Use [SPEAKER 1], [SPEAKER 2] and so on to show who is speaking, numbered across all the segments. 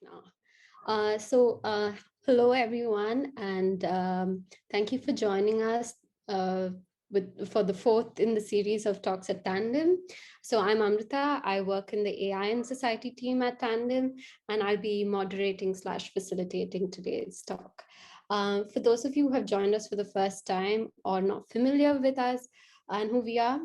[SPEAKER 1] now. Hello everyone, and thank you for joining us for the fourth in the series of talks at Tandem. So I'm Amrita. I work in the AI and Society team at Tandem, and I'll be moderating / facilitating today's talk. For those of you who have joined us for the first time or not familiar with us, and who we are.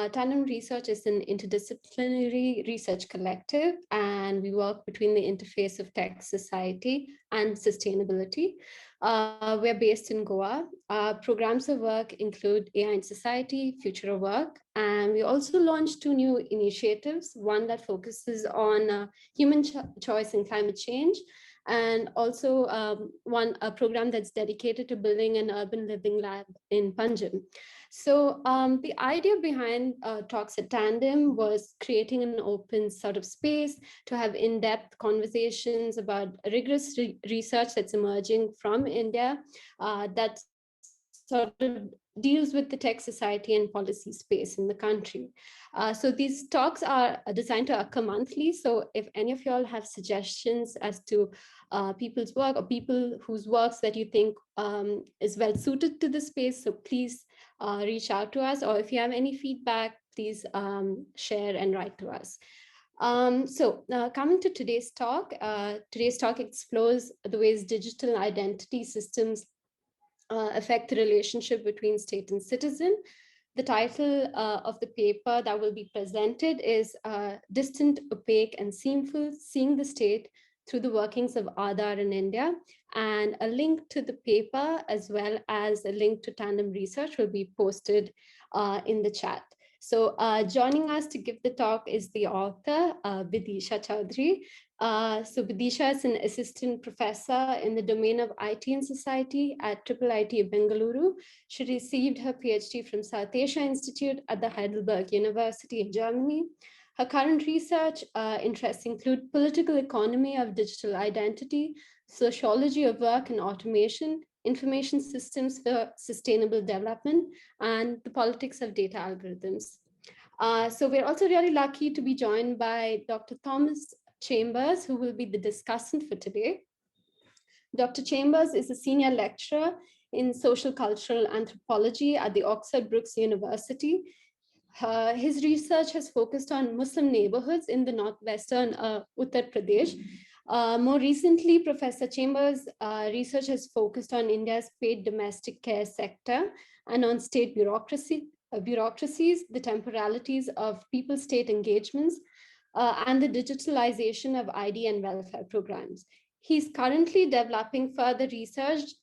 [SPEAKER 1] Tandem Research is an interdisciplinary research collective, and we work between the interface of tech, society, and sustainability. We're based in Goa. Our programs of work include AI in Society, Future of Work, and we also launched 2 new initiatives, one that focuses on human choice and climate change, and also a program that's dedicated to building an urban living lab in Panjim. So the idea behind Talks at Tandem was creating an open sort of space to have in-depth conversations about rigorous research that's emerging from India that sort of deals with the tech society and policy space in the country. So these talks are designed to occur monthly. So if any of y'all have suggestions as to people's work or people whose works that you think is well suited to the space, so please reach out to us, or if you have any feedback, please share and write to us. Coming to today's talk explores the ways digital identity systems affect the relationship between state and citizen. The title of the paper that will be presented is Distant, Opaque, and Seamful, Seeing the State through the Workings of Aadhaar in India. And a link to the paper, as well as a link to Tandem Research, will be posted in the chat. So joining us to give the talk is the author, Bidisha Chaudhuri. So Bidisha is an assistant professor in the domain of IT and Society at IIIT Bangalore. She received her PhD from South Asia Institute at the Heidelberg University in Germany. Her current research interests include political economy of digital identity, sociology of work and automation, information systems for sustainable development, and the politics of data algorithms. So we're also really lucky to be joined by Dr. Thomas Chambers, who will be the discussant for today. Dr. Chambers is a senior lecturer in social cultural anthropology at the Oxford Brookes University. His research has focused on Muslim neighborhoods in the northwestern Uttar Pradesh. More recently, Professor Chambers' research has focused on India's paid domestic care sector and on state bureaucracies, the temporalities of people-state engagements, and the digitalization of ID and welfare programs. He's currently developing further research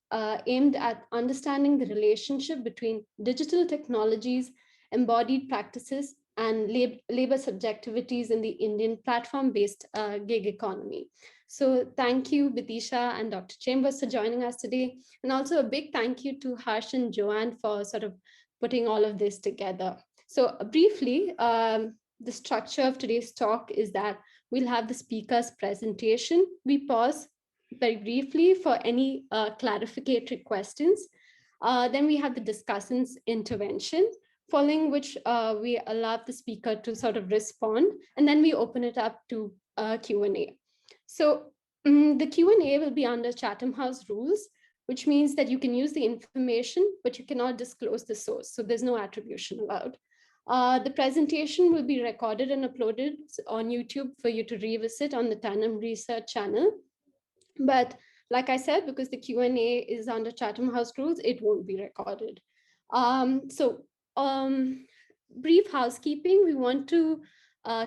[SPEAKER 1] aimed at understanding the relationship between digital technologies, embodied practices, and labor subjectivities in the Indian platform-based gig economy. So thank you, Bidisha and Dr. Chambers, for joining us today. And also a big thank you to Harsh and Joanne for sort of putting all of this together. So briefly, the structure of today's talk is that we'll have the speaker's presentation. We pause very briefly for any clarificatory questions. Then we have the discussant's intervention, following which we allow the speaker to sort of respond, and then we open it up to Q&A. So the Q&A will be under Chatham House rules, which means that you can use the information, but you cannot disclose the source. So there's no attribution allowed. The presentation will be recorded and uploaded on YouTube for you to revisit on the Tandem Research channel. But like I said, because the Q&A is under Chatham House rules, it won't be recorded. Brief housekeeping, we want to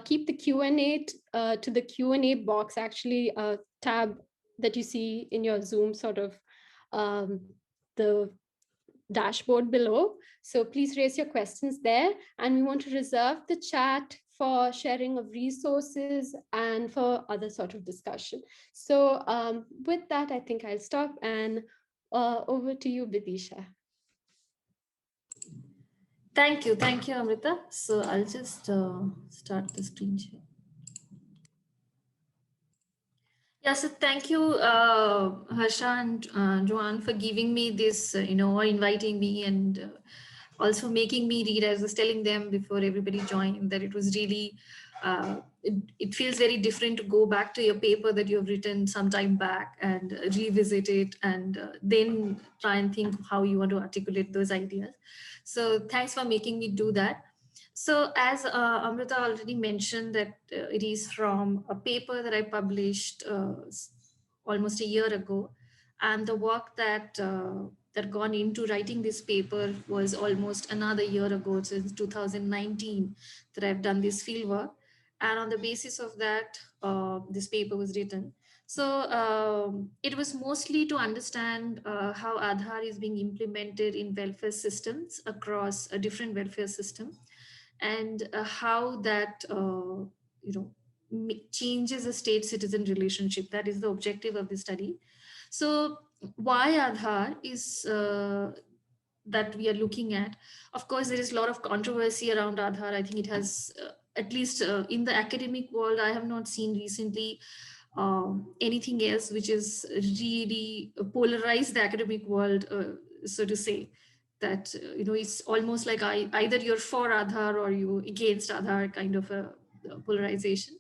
[SPEAKER 1] keep the Q&A to the Q&A box, actually a tab that you see in your Zoom sort of the dashboard below. So please raise your questions there. And we want to reserve the chat for sharing of resources and for other sort of discussion. So with that, I think I'll stop and over to you, Bidisha.
[SPEAKER 2] Thank you, Amrita. So I'll just start the screen share. Yeah, so thank you, Harsha and Joanne, for giving me this, or inviting me and also making me read. I was telling them before everybody joined that it was really it feels very different to go back to your paper that you have written some time back and revisit it, and then try and think how you want to articulate those ideas. So thanks for making me do that. So as Amrita already mentioned, that it is from a paper that I published almost a year ago, and the work that gone into writing this paper was almost another year ago, since 2019, that I've done this fieldwork, and on the basis of that, this paper was written. So it was mostly to understand how Aadhaar is being implemented in welfare systems across a different welfare system, and how that changes a state-citizen relationship. That is the objective of the study. So why Aadhaar is that we are looking at. Of course, there is a lot of controversy around Aadhaar. I think it has, at least in the academic world, I have not seen recently anything else which is really polarized the academic world, so to say. That it's almost like either you're for Aadhaar or you against Aadhaar, kind of a polarization.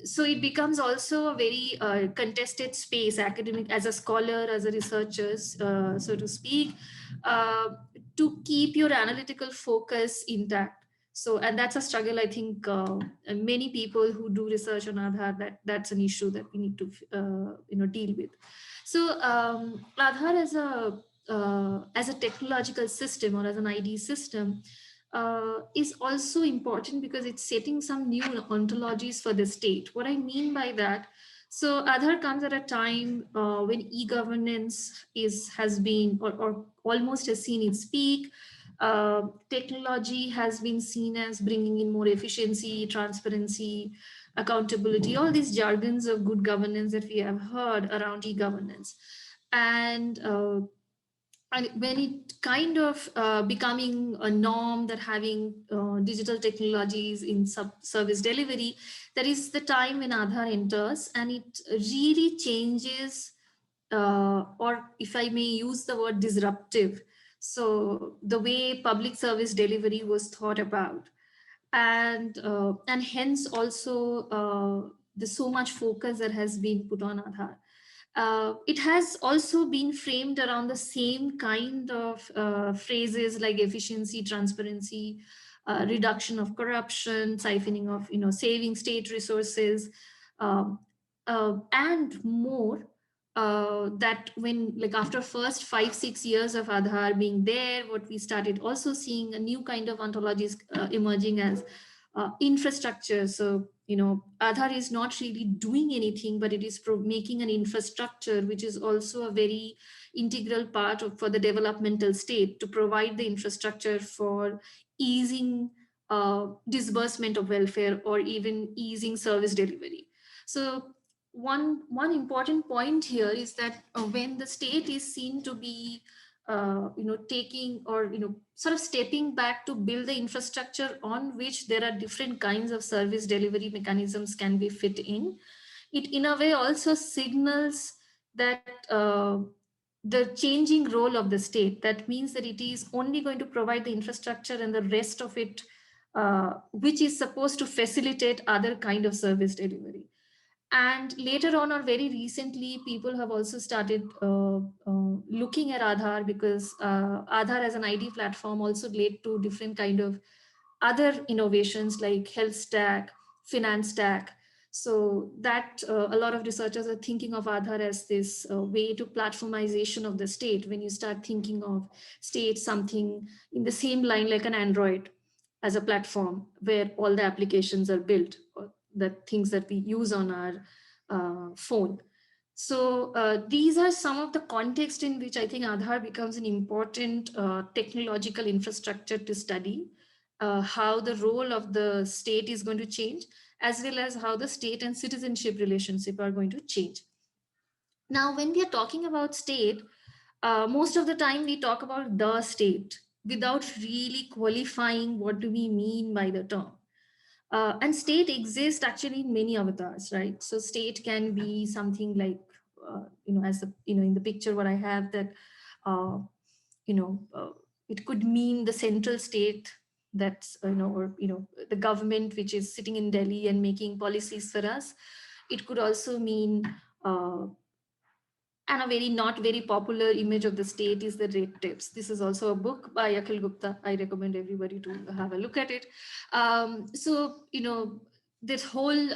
[SPEAKER 2] So it becomes also a very contested space, academic, as a scholar, as a researcher, so to speak, uh, to keep your analytical focus intact. So, and that's a struggle, I think, many people who do research on Aadhaar, that's an issue that we need to deal with. So Aadhaar as a technological system, or as an ID system, is also important because it's setting some new ontologies for the state. What I mean by that, so Aadhaar comes at a time when e-governance has been, or almost has seen its peak. Technology has been seen as bringing in more efficiency, transparency, accountability, all these jargons of good governance that we have heard around e-governance. And when it kind of becoming a norm that having digital technologies in service delivery, that is the time when Aadhaar enters, and it really changes, or if I may use the word disruptive, so the way public service delivery was thought about. And hence also there's so much focus that has been put on Aadhaar. It has also been framed around the same kind of phrases like efficiency, transparency, reduction of corruption, siphoning of, saving state resources, um, and more. That when, like, after first 5-6 years of Aadhaar being there, what we started also seeing a new kind of ontologies emerging as infrastructure. So, Aadhaar is not really doing anything, but it is making an infrastructure, which is also a very integral part for the developmental state, to provide the infrastructure for easing disbursement of welfare, or even easing service delivery. So one important point here is that when the state is seen to be taking, or sort of stepping back to build the infrastructure on which there are different kinds of service delivery mechanisms can be fit in a way also signals that the changing role of the state. That means that it is only going to provide the infrastructure, and the rest of it, which is supposed to facilitate other kind of service delivery. And later on, or very recently, people have also started looking at Aadhaar, because Aadhaar as an ID platform also led to different kind of other innovations like health stack, finance stack. So that a lot of researchers are thinking of Aadhaar as this way to platformization of the state. When you start thinking of state something in the same line like an Android as a platform where all the applications are built, or the things that we use on our phone. So these are some of the context in which I think Aadhaar becomes an important technological infrastructure to study how the role of the state is going to change, as well as how the state and citizenship relationship are going to change. Now, when we are talking about state, most of the time we talk about the state without really qualifying what do we mean by the term. And state exists actually in many avatars, right? So state can be something like, as the, in the picture what I have, that, uh, you know, uh, it could mean the central state, that's or the government which is sitting in Delhi and making policies for us. It could also mean and a very not very popular image of the state is the red tapes. This is also a book by Akhil Gupta. I recommend everybody to have a look at it. So, this whole,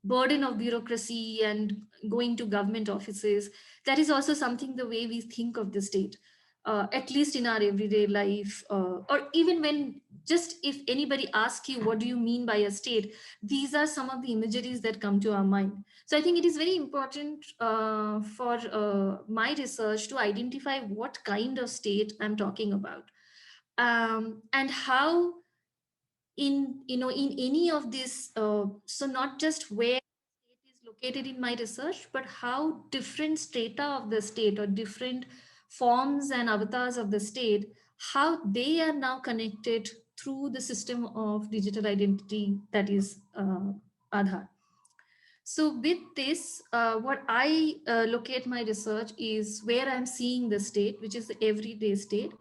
[SPEAKER 2] burden of bureaucracy and going to government offices, that is also something the way we think of the state, at least in our everyday life, or even when just if anybody asks you, what do you mean by a state? These are some of the imageries that come to our mind. So I think it is very important for my research to identify what kind of state I'm talking about, and how in any of this. So not just where state is located in my research, but how different strata of the state or different forms and avatars of the state, how they are now connected through the system of digital identity that is Aadhaar. So with this, what I locate my research is where I'm seeing the state, which is the everyday state.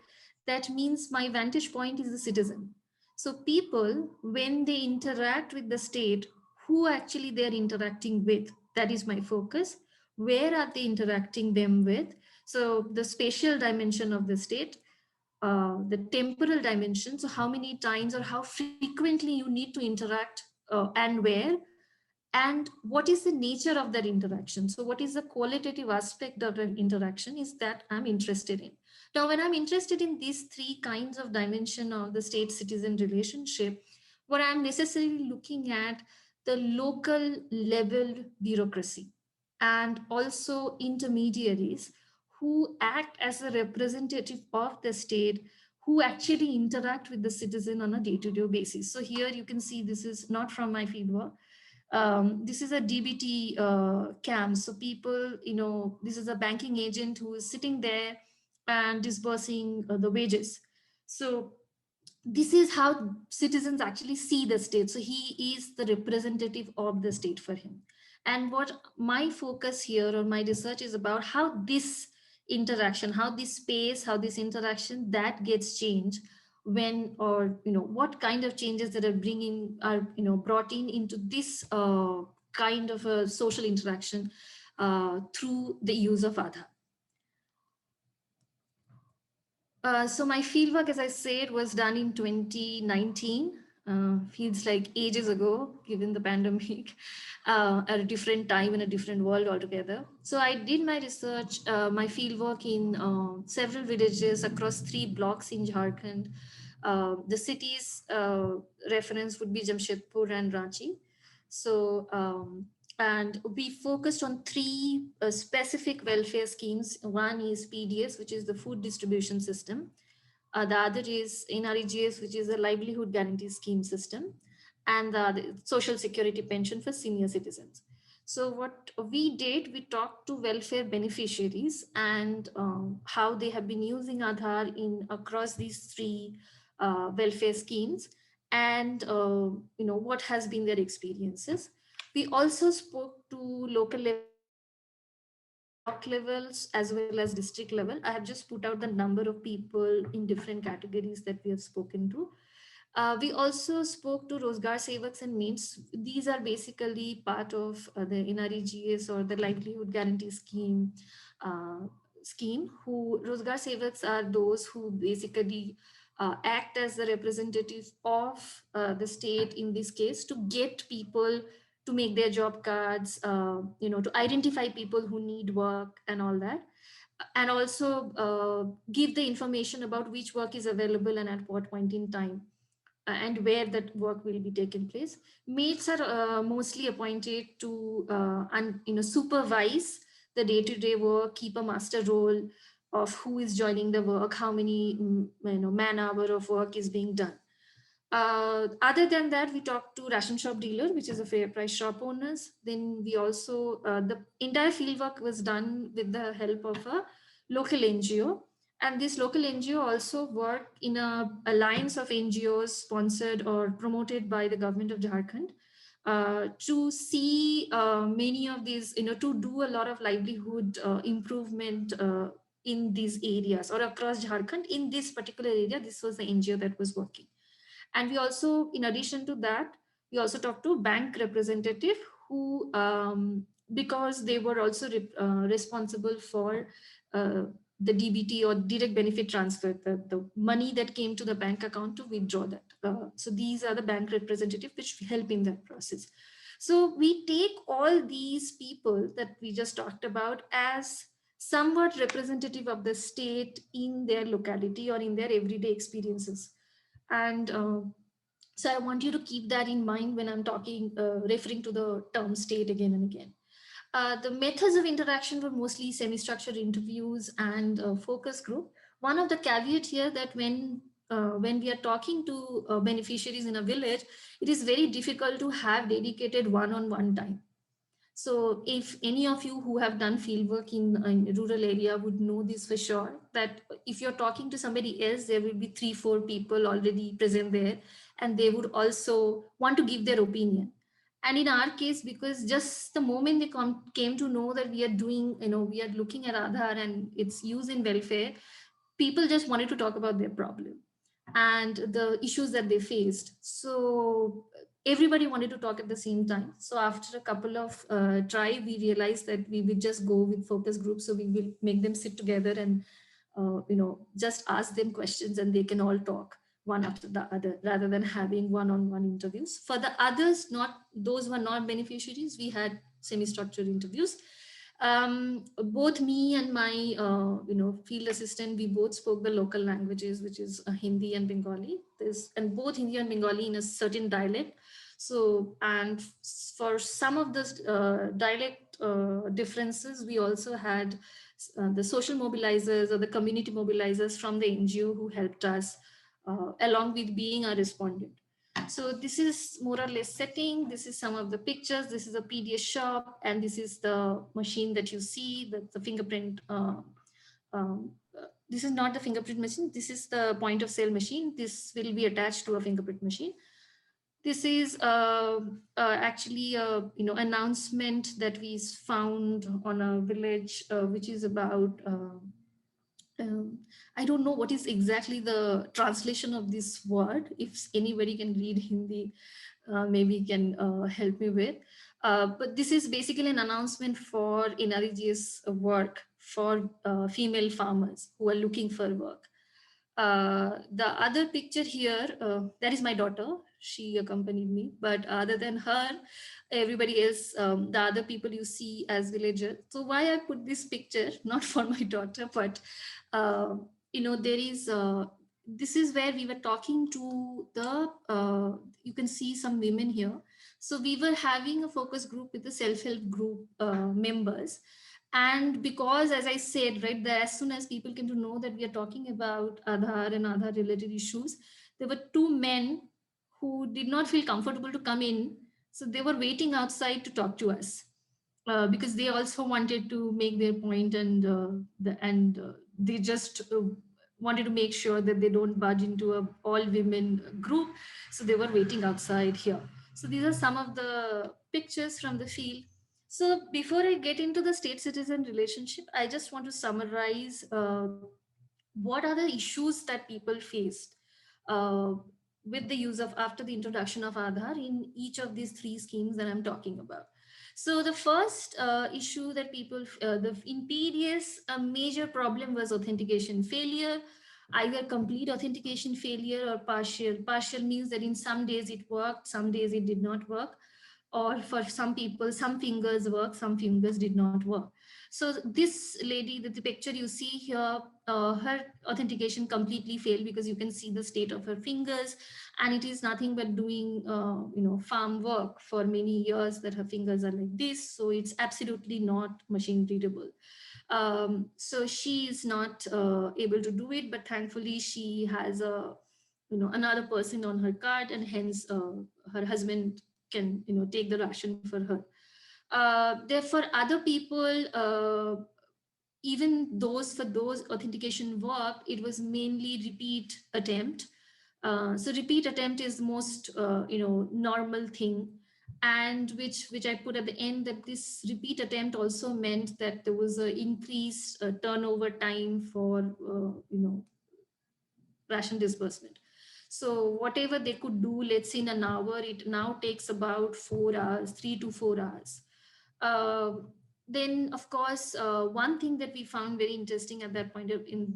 [SPEAKER 2] That means my vantage point is the citizen. So people, when they interact with the state, who actually they're interacting with, that is my focus. Where are they interacting them with? So the spatial dimension of the state, the temporal dimension, so how many times or how frequently you need to interact, and where, and what is the nature of that interaction. So what is the qualitative aspect of an interaction is that I'm interested in. Now when I'm interested in these three kinds of dimension of the state citizen relationship, what I'm necessarily looking at the local level bureaucracy and also intermediaries who act as a representative of the state, who actually interact with the citizen on a day-to-day basis. So here you can see this is not from my fieldwork. This is a DBT cam. So people, this is a banking agent who is sitting there and disbursing the wages. So this is how citizens actually see the state. So he is the representative of the state for him. And what my focus here or my research is about how this interaction, how this space, how this interaction that gets changed when, or what kind of changes that are brought in into this kind of a social interaction through the use of Aadhaar. So my fieldwork, as I said, was done in 2019. Feels like ages ago, given the pandemic, at a different time in a different world altogether. So I did my research, my fieldwork in several villages across 3 blocks in Jharkhand. The cities reference would be Jamshedpur and Ranchi. So and we focused on 3 specific welfare schemes. One is PDS, which is the food distribution system. The other is NREGS, which is the livelihood guarantee scheme system, and the social security pension for senior citizens. So what we did, we talked to welfare beneficiaries and how they have been using Aadhaar in across these 3 welfare schemes, and what has been their experiences. We also spoke to local level officials, block levels, as well as district level. I have just put out the number of people in different categories that we have spoken to. We also spoke to Rozgar Sevaks and Mates. These are basically part of the NREGS or the Livelihood Guarantee uh, scheme. Who Rozgar Sevaks are those who basically act as the representative of the state in this case to get people to make their job cards, to identify people who need work and all that, and also give the information about which work is available and at what point in time, and where that work will be taken place. Mates are mostly appointed to supervise the day-to-day work, keep a master role of who is joining the work, how many man hour of work is being done. Other than that, we talked to ration shop dealer, which is a fair price shop owners. Then we also, the entire fieldwork was done with the help of a local NGO. And this local NGO also worked in a alliance of NGOs sponsored or promoted by the government of Jharkhand, to see many of these, to do a lot of livelihood improvement in these areas or across Jharkhand. In this particular area, this was the NGO that was working. And we also, in addition to that, we also talked to bank representative who, because they were also responsible for uh, the DBT or direct benefit transfer, the money that came to the bank account to withdraw that. So these are the bank representative which help in that process. So we take all these people that we just talked about as somewhat representative of the state in their locality or in their everyday experiences. And so I want you to keep that in mind when I'm talking, referring to the term state again and again. The methods of interaction were mostly semi-structured interviews and focus group. One of the caveat here that when we are talking to beneficiaries in a village, it is very difficult to have dedicated one-on-one time. So if any of you who have done fieldwork in rural area would know this for sure, that if you're talking to somebody else, there will be 3, 4 people already present there, and they would also want to give their opinion. And in our case, because just the moment they came to know that we are doing, we are looking at Aadhaar and its use in welfare, people just wanted to talk about their problem and the issues that they faced. So everybody wanted to talk at the same time. So after a couple of try, we realized that we would just go with focus groups. So we will make them sit together and just ask them questions, and they can all talk one after the other rather than having one-on-one interviews. For the others, not those who are not beneficiaries, we had semi-structured interviews. Both me and my field assistant, we both spoke the local languages, which is Hindi and Bengali. And both Hindi and Bengali in a certain dialect. So, and for some of the dialect differences, we also had the social mobilizers or the community mobilizers from the NGO who helped us along with being a respondent. So this is more or less setting. This is some of the pictures. This is a PDS shop, and this is the machine that you see, the fingerprint. This is not the fingerprint machine. This is the point of sale machine. This will be attached to a fingerprint machine. This is actually a announcement that we found on a village, which is about. I don't know what is exactly the translation of this word. If anybody can read Hindi, maybe can help me with. But this is basically an announcement for NREG's work for female farmers who are looking for work. The other picture here, that is my daughter. She accompanied me. But other than her, everybody else, the other people you see as villagers. So why I put this picture, not for my daughter, but there is this is where we were talking to the you can see some women here. So we were having a focus group with the self-help group members. And because, as I said, right, that as soon as people came to know that we are talking about Aadhaar and Aadhaar related issues, there were 2 men who did not feel comfortable to come in. So they were waiting outside to talk to us because they also wanted to make their point, and they just wanted to make sure that they don't budge into a all women group. So they were waiting outside here. So these are some of the pictures from the field. So before I get into the state citizen relationship, I just want to summarize what are the issues that people faced uh, with the use of after the introduction of Aadhaar in each of these 3 schemes that I'm talking about. So the first issue that people, in PDS, a major problem was authentication failure, either complete authentication failure or partial. Partial means that in some days it worked, some days it did not work, or for some people, some fingers work, some fingers did not work. So this lady, the picture you see here, her authentication completely failed because you can see the state of her fingers, and it is nothing but doing farm work for many years that her fingers are like this. So it's absolutely not machine readable. So she is not able to do it, but thankfully she has a another person on her card, and hence her husband can take the ration for her. Therefore, other people, even those for those authentication work, it was mainly repeat attempt. So repeat attempt is most normal thing, and which I put at the end, that this repeat attempt also meant that there was an increased turnover time for ration disbursement. So whatever they could do, let's say in an hour, it now takes about 4 hours, 3 to 4 hours. Uh, then, of course, one thing that we found very interesting at that point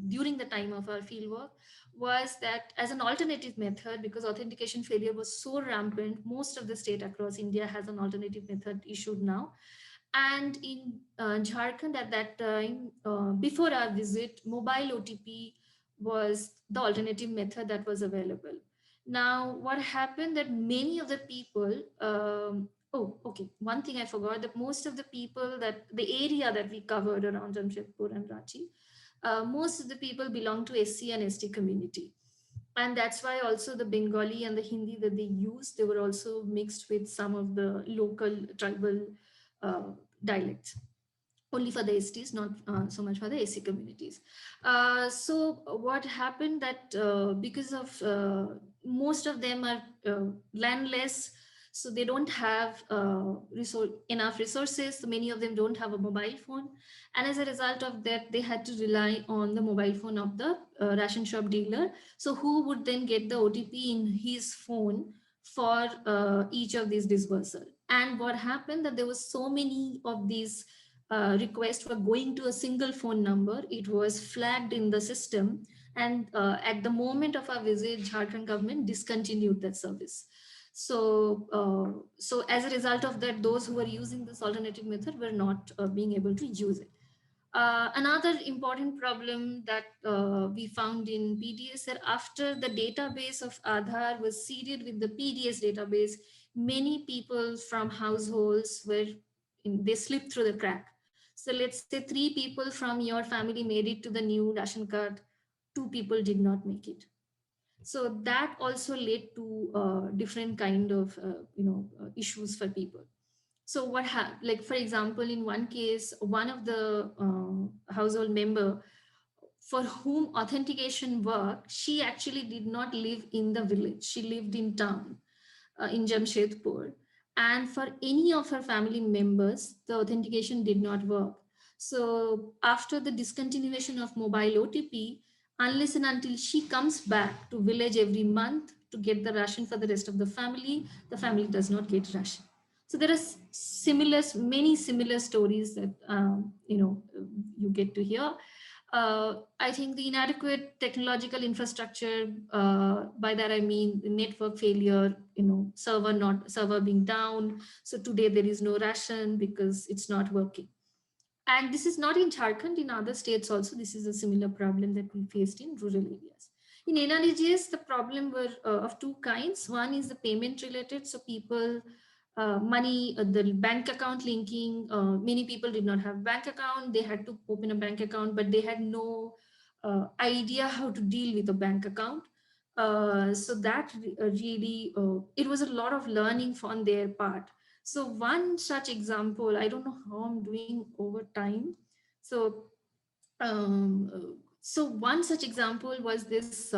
[SPEAKER 2] during the time of our fieldwork was that as an alternative method, because authentication failure was so rampant, most of the state across India has an alternative method issued now. And in Jharkhand at that time, before our visit, mobile OTP was the alternative method that was available. Now, what happened that many of the people, oh, okay, one thing I forgot, that most of the people that the area that we covered around Jamshedpur and Ranchi, most of the people belong to SC and ST community. And that's why also the Bengali and the Hindi that they used, they were also mixed with some of the local tribal uh, dialects, only for the STs, not so much for the SC communities. So what happened that because of most of them are landless, so they don't have enough resources. So many of them don't have a mobile phone, and as a result of that, they had to rely on the mobile phone of the ration shop dealer. So who would then get the OTP in his phone for each of these dispersal? And what happened that there was so many of these request for going to a single phone number, it was flagged in the system. And at the moment of our visit, Jharkhand government discontinued that service. So as a result of that, those who were using this alternative method were not being able to use it. Another important problem that we found in PDS that after the database of Aadhaar was seeded with the PDS database, many people from households they slipped through the crack. So let's say 3 people from your family made it to the new ration card, 2 people did not make it. So that also led to different kind of issues for people. So like for example, in one case, one of the household member for whom authentication worked, she actually did not live in the village, she lived in town, in Jamshedpur. And for any of her family members, the authentication did not work. So after the discontinuation of mobile OTP, unless and until she comes back to village every month to get the ration for the family does not get ration. So there are many similar stories that you get to hear. I think the inadequate technological infrastructure, by that I mean the network failure, server being down. So today there is no ration because it's not working. And this is not in Jharkhand, in other states also, this is a similar problem that we faced in rural areas. In NREGS, the problem were of two kinds. One is the payment related. So people, the bank account linking, many people did not have bank account. They had to open a bank account, but they had no idea how to deal with a bank account. So that really, it was a lot of learning on their part. So one such example, I don't know how I'm doing over time. So one such example was this,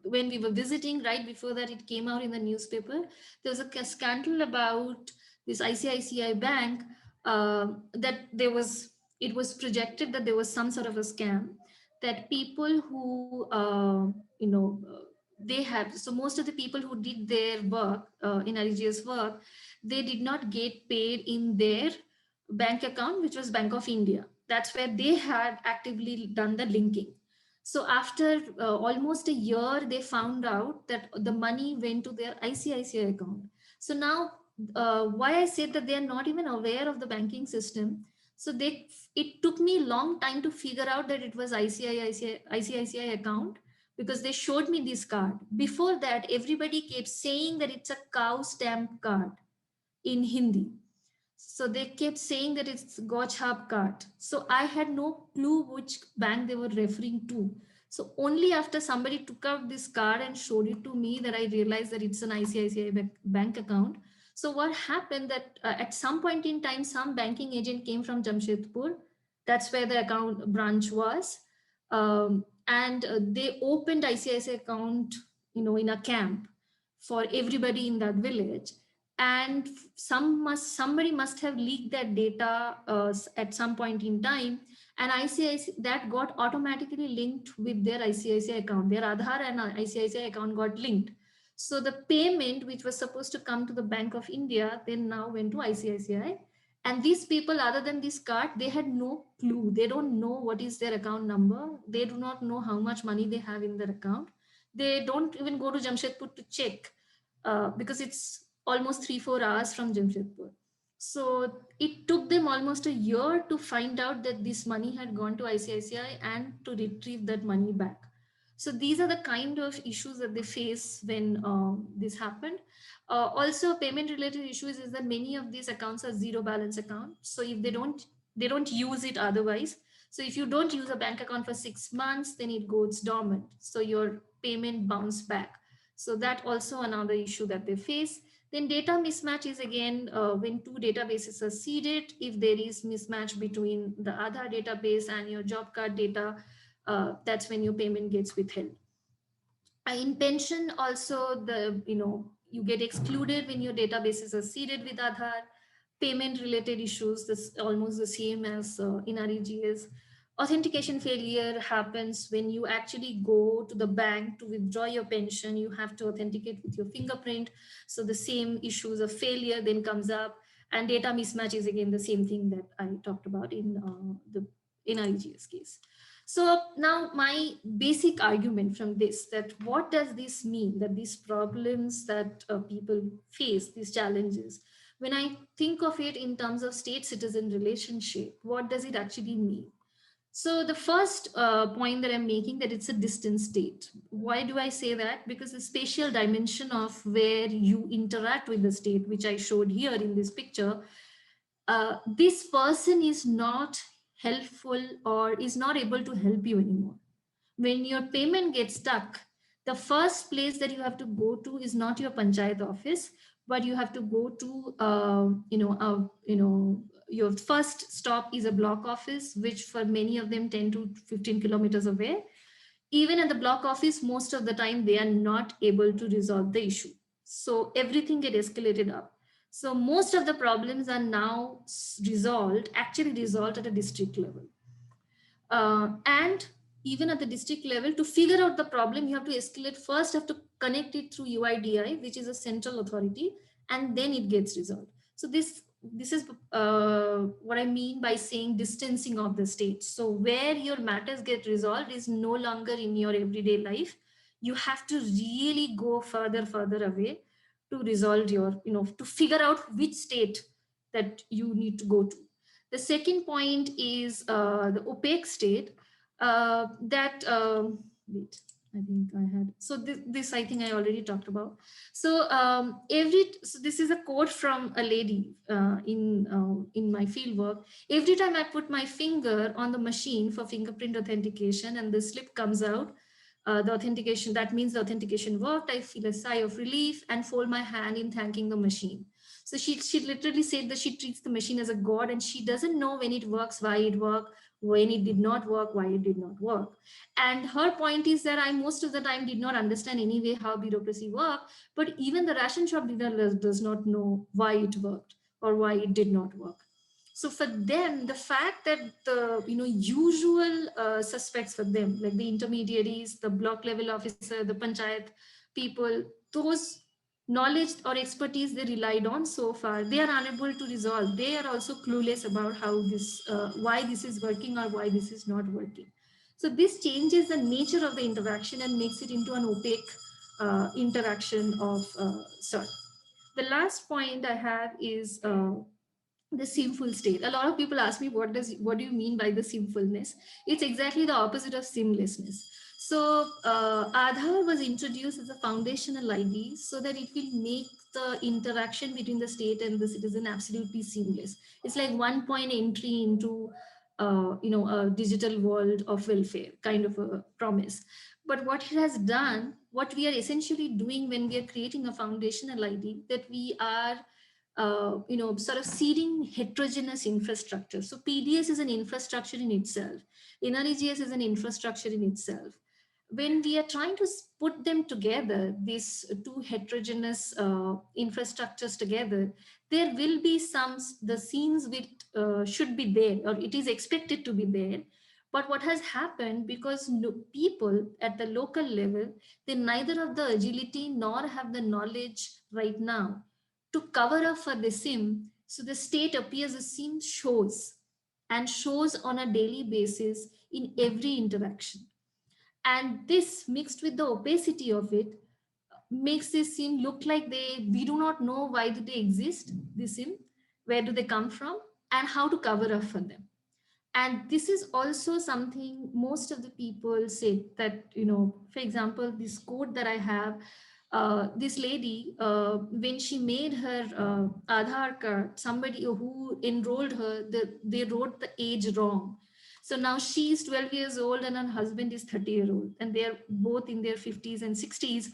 [SPEAKER 2] when we were visiting, right before that it came out in the newspaper, there was a scandal about this ICICI bank, that it was projected that there was some sort of a scam, that people who, they have, so most of the people who did their work, in RGS work, they did not get paid in their bank account, which was Bank of India. That's where they had actively done the linking. So after almost a year, they found out that the money went to their ICICI account. So now, why I said that they are not even aware of the banking system. So it took me a long time to figure out that it was ICICI account, because they showed me this card. Before that, everybody kept saying that it's a cow stamp card in Hindi. So they kept saying that it's Gochhab card. So I had no clue which bank they were referring to. So only after somebody took out this card and showed it to me that I realized that it's an ICICI bank account. So what happened that at some point in time, some banking agent came from Jamshedpur. That's where the account branch was. And they opened ICICI account, in a camp for everybody in that village. and somebody must have leaked that data at some point in time, and ICICI that got automatically linked with their ICICI account. Their Aadhaar and ICICI account got linked. So the payment which was supposed to come to the Bank of India then now went to ICICI. And these people, other than this card, they had no clue. They don't know what is their account number. They do not know how much money they have in their account. They don't even go to Jamshedpur to check, because it's almost 3-4 hours from Jamshedpur. So it took them almost a year to find out that this money had gone to ICICI and to retrieve that money back. So these are the kind of issues that they face when this happened. Also, payment related issues is that many of these accounts are zero balance accounts. So if they don't use it otherwise. So if you don't use a bank account for 6 months, then it goes dormant. So your payment bounce back. So that also another issue that they face. Then data mismatch is again when two databases are seeded. If there is mismatch between the Aadhaar database and your job card data, that's when your payment gets withheld. In pension also, you get excluded when your databases are seeded with Aadhaar. Payment related issues, this almost the same as in REGS. Authentication failure happens when you actually go to the bank to withdraw your pension. You have to authenticate with your fingerprint. So the same issues of failure then comes up. And data mismatch is again the same thing that I talked about in the in REGS case. So now my basic argument from this, that what does this mean, that these problems that people face, these challenges, when I think of it in terms of state-citizen relationship, what does it actually mean? So the first point that I'm making, that it's a distant state. Why do I say that? Because the spatial dimension of where you interact with the state, which I showed here in this picture, this person is not helpful or is not able to help you anymore. When your payment gets stuck, the first place that you have to go to is not your panchayat office, but you have to go to your first stop is a block office, which for many of them 10 to 15 kilometers away. Even at the block office, most of the time they are not able to resolve the issue, so everything get escalated up. So most of the problems are now actually resolved at a district level. And even at the district level, to figure out the problem, you have to escalate first, have to connect it through UIDI, which is a central authority, and then it gets resolved. So this is what I mean by saying distancing of the state. So where your matters get resolved is no longer in your everyday life. You have to really go further away to resolve your, to figure out which state that you need to go to. The second point is the opaque state that, wait, I think I had, so this I think I already talked about. So so this is a quote from a lady in my fieldwork. Every time I put my finger on the machine for fingerprint authentication and the slip comes out, the authentication, that means the authentication worked, I feel a sigh of relief and fold my hand in thanking the machine. So she literally said that she treats the machine as a god, and she doesn't know when it works, why it worked, when it did not work, why it did not work. And her point is that I most of the time did not understand anyway how bureaucracy worked, but even the ration shop dealer does not know why it worked or why it did not work. So for them, the fact that the usual suspects for them, like the intermediaries, the block level officer, the panchayat people, those knowledge or expertise they relied on so far, they are unable to resolve. They are also clueless about how this, why this is working or why this is not working. So this changes the nature of the interaction and makes it into an opaque interaction of sort. The last point I have is the seamful state. A lot of people ask me, what do you mean by the seamfulness? It's exactly the opposite of seamlessness. So Aadhaar was introduced as a foundational ID so that it will make the interaction between the state and the citizen absolutely seamless. It's like one point entry into a digital world of welfare, kind of a promise. But what it has done, what we are essentially doing when we are creating a foundational ID, that we are sort of seeding heterogeneous infrastructure. So PDS is an infrastructure in itself. NREGS is an infrastructure in itself. when we are trying to put them together, these two heterogeneous infrastructures together, there will be the scenes which should be there, or it is expected to be there. But what has happened, because people at the local level, they neither have the agility nor have the knowledge right now to cover up for the sim. So the state appears as sim shows, and shows on a daily basis in every interaction. And this mixed with the opacity of it makes this sim look like we do not know why do they exist, this sim, where do they come from, and how to cover up for them. And this is also something most of the people say, that, for example, this code that I have, this lady, when she made her Aadhaar card, somebody who enrolled her, they wrote the age wrong. So now she is 12 years old and her husband is 30-year-old, and they're both in their 50s and 60s.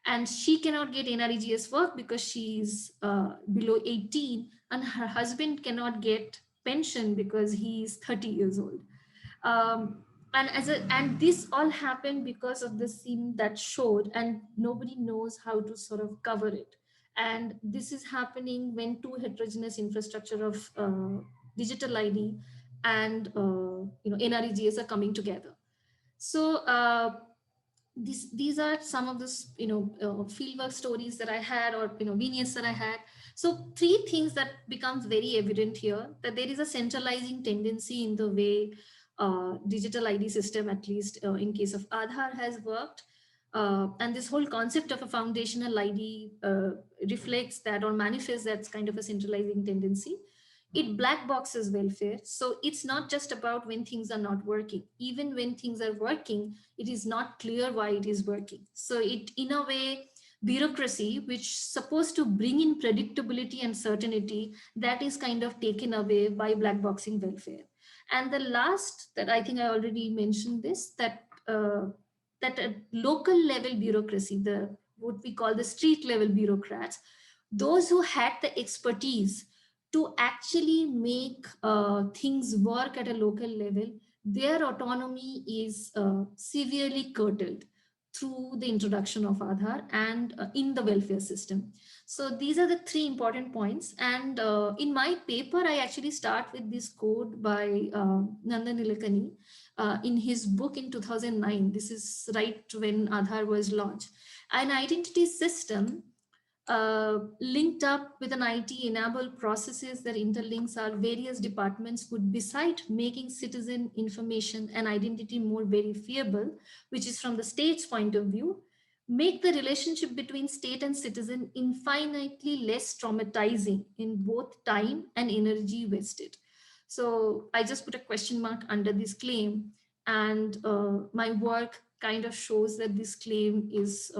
[SPEAKER 2] And she cannot get NREGS work because she's below 18, and her husband cannot get pension because he's 30 years old. um, and this all happened because of the scene that showed, and nobody knows how to sort of cover it. And this is happening when two heterogeneous infrastructure of digital ID and NREGS are coming together. So these are some of the fieldwork stories that I had, or vignettes that I had. So three things that becomes very evident here: that there is a centralizing tendency in the way digital ID system, at least in case of Aadhaar, has worked. And this whole concept of a foundational ID reflects that, or manifests that kind of a centralizing tendency. It black boxes welfare. So it's not just about when things are not working. Even when things are working, it is not clear why it is working. So it, in a way, bureaucracy, which supposed to bring in predictability and certainty, that is kind of taken away by black boxing welfare. And the last, that I think I already mentioned this, that a local level bureaucracy, the what we call the street level bureaucrats, those who had the expertise to actually make things work at a local level, their autonomy is severely curtailed through the introduction of Aadhaar and in the welfare system. So these are the three important points. And in my paper, I actually start with this quote by Nandan Nilekani in his book in 2009. This is right when Aadhaar was launched. An identity system linked up with an IT-enabled processes that interlinks our various departments would, beside making citizen information and identity more verifiable, which is from the state's point of view, make the relationship between state and citizen infinitely less traumatizing in both time and energy wasted. So I just put a question mark under this claim, and my work kind of shows that this claim is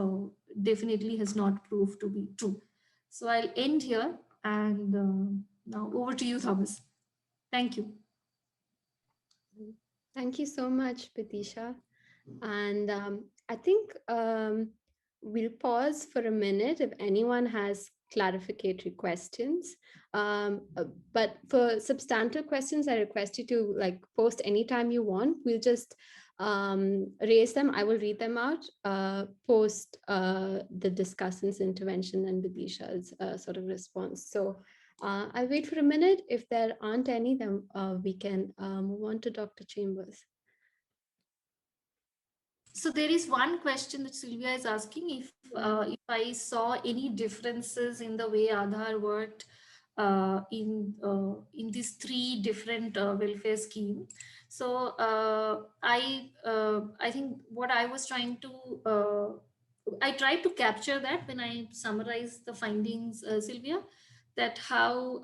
[SPEAKER 2] definitely has not proved to be true. So I'll end here, and now over to you, Thomas. Thank you.
[SPEAKER 1] Thank you so much, Bidisha. And I think we'll pause for a minute if anyone has clarificatory questions. But for substantive questions, I request you to post anytime you want. We'll just raise them. I will read them out, post the discussant's intervention and Bidisha's sort of response. So I'll wait for a minute. If there aren't any, then we can move on to Dr. Chambers.
[SPEAKER 2] So there is one question that Sylvia is asking, if I saw any differences in the way Aadhaar worked in these three different welfare schemes. So I think what I was trying to I tried to capture that when I summarized the findings, Sylvia, that how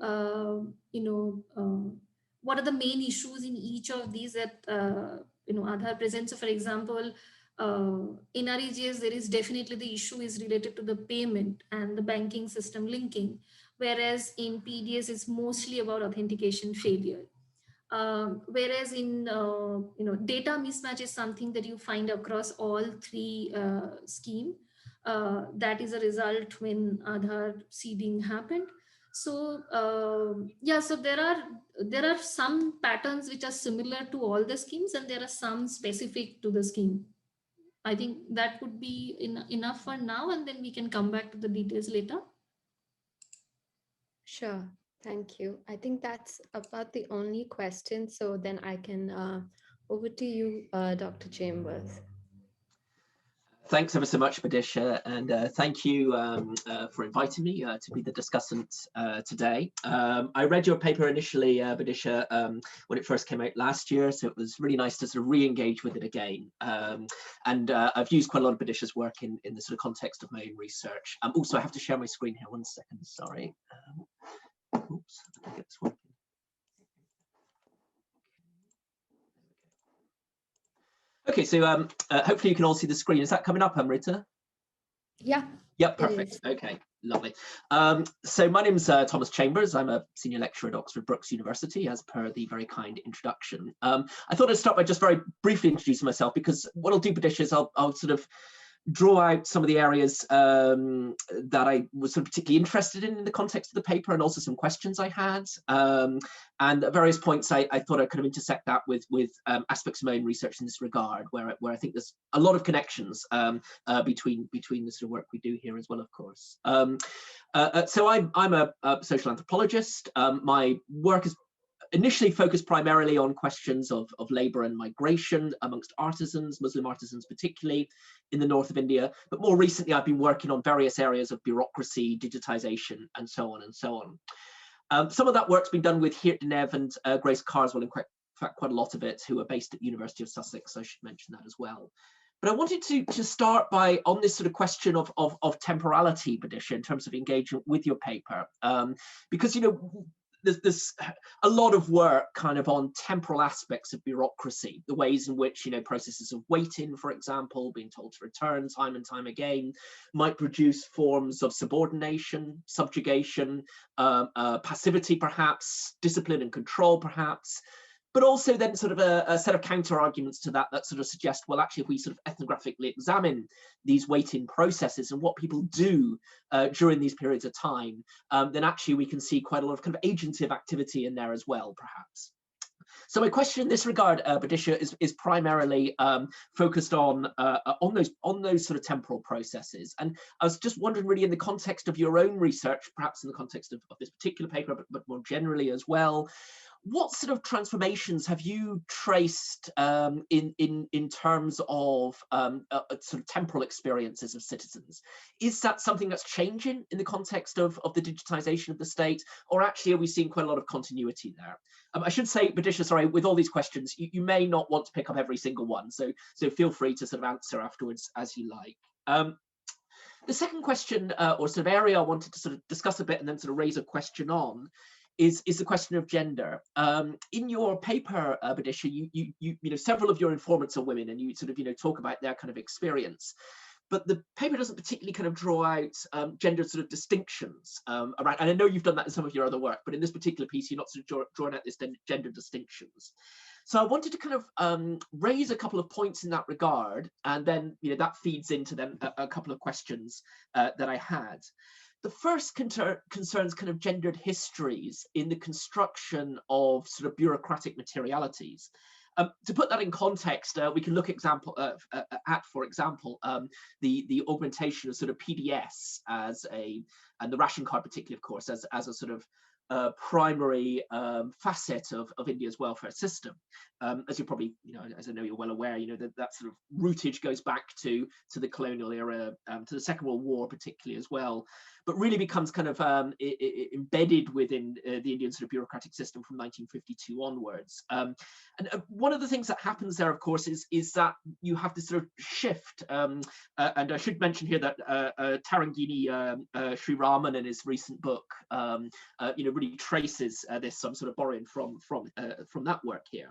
[SPEAKER 2] what are the main issues in each of these that Aadhaar presents. So, for example, in REGS, there is definitely the issue is related to the payment and the banking system linking, whereas in PDS, it's mostly about authentication failure. Whereas in data mismatch is something that you find across all three scheme. That is a result when Aadhaar seeding happened. So yeah, so there are some patterns which are similar to all the schemes, and there are some specific to the scheme. I think that would be enough for now, and then we can come back to the details later.
[SPEAKER 1] Sure. Thank you. I think that's about the only question. So then I can over to you, Dr. Chambers.
[SPEAKER 3] Thanks ever so much, Bidisha, and thank you for inviting me to be the discussant today. I read your paper initially, Bidisha, when it first came out last year, so it was really nice to sort of re-engage with it again. And I've used quite a lot of Bidisha's work in the sort of context of my own research. Also, I have to share my screen here. 1 second, sorry. Oops, I get this working. Okay, so hopefully you can all see the screen. Is that coming up, Amrita?
[SPEAKER 1] Yeah.
[SPEAKER 3] Yep, perfect. Okay, lovely. So my name's Thomas Chambers. I'm a senior lecturer at Oxford Brookes University, as per the very kind introduction. I thought I'd start by just very briefly introducing myself, because what I'll do, Bidisha, is I'll sort of draw out some of the areas that I was sort of particularly interested in the context of the paper, and also some questions I had. And at various points, I thought I could have intersect that with aspects of my own research in this regard, where I think there's a lot of connections between the sort of work we do here as well, of course. So I'm a social anthropologist. My work is initially focused primarily on questions of labour and migration amongst artisans, Muslim artisans particularly, in the north of India. But more recently, I've been working on various areas of bureaucracy, digitisation, and so on and so on. Some of that work's been done with Geert de Neve and Grace Carswell, in fact, quite a lot of it, who are based at the University of Sussex. I should mention that as well. But I wanted to start by, on this sort of question of temporality, Bidisha, in terms of engagement with your paper, because, you know, there's a lot of work kind of on temporal aspects of bureaucracy, the ways in which, you know, processes of waiting, for example, being told to return time and time again, might produce forms of subordination, subjugation, passivity perhaps, discipline and control perhaps, but also then sort of a set of counter arguments to that sort of suggest, well, actually, if we sort of ethnographically examine these waiting processes and what people do during these periods of time, then actually we can see quite a lot of kind of agentive activity in there as well, perhaps. So my question in this regard, Bidisha, is primarily focused on those sort of temporal processes. And I was just wondering, really, in the context of your own research, perhaps in the context of this particular paper, but more generally as well, what sort of transformations have you traced in terms of sort of temporal experiences of citizens? Is that something that's changing in the context of the digitisation of the state, or actually are we seeing quite a lot of continuity there? I should say, Bidisha, sorry, with all these questions, you may not want to pick up every single one, so feel free to sort of answer afterwards as you like. The second question or sort of area I wanted to sort of discuss a bit and then sort of raise a question on is the question of gender. In your paper, Bidisha, you know, several of your informants are women, and you sort of, you know, talk about their kind of experience. But the paper doesn't particularly kind of draw out gender sort of distinctions around, and I know you've done that in some of your other work, but in this particular piece, you're not sort of drawing out this gender distinctions. So I wanted to kind of raise a couple of points in that regard, and then, you know, that feeds into then a couple of questions that I had. The first concerns kind of gendered histories in the construction of sort of bureaucratic materialities. To put that in context, we can look for example, the augmentation of sort of PDS and the ration card particularly, of course, as a sort of primary facet of India's welfare system. As you probably, you know, as I know you're well aware, you know, that sort of rootage goes back to the colonial era, to the Second World War particularly as well, but really becomes kind of embedded within the Indian sort of bureaucratic system from 1952 onwards. And one of the things that happens there, of course, is that you have this sort of shift. And I should mention here that Tarangini Sri Raman in his recent book, you know, really traces this. I'm sort of borrowing from that work here.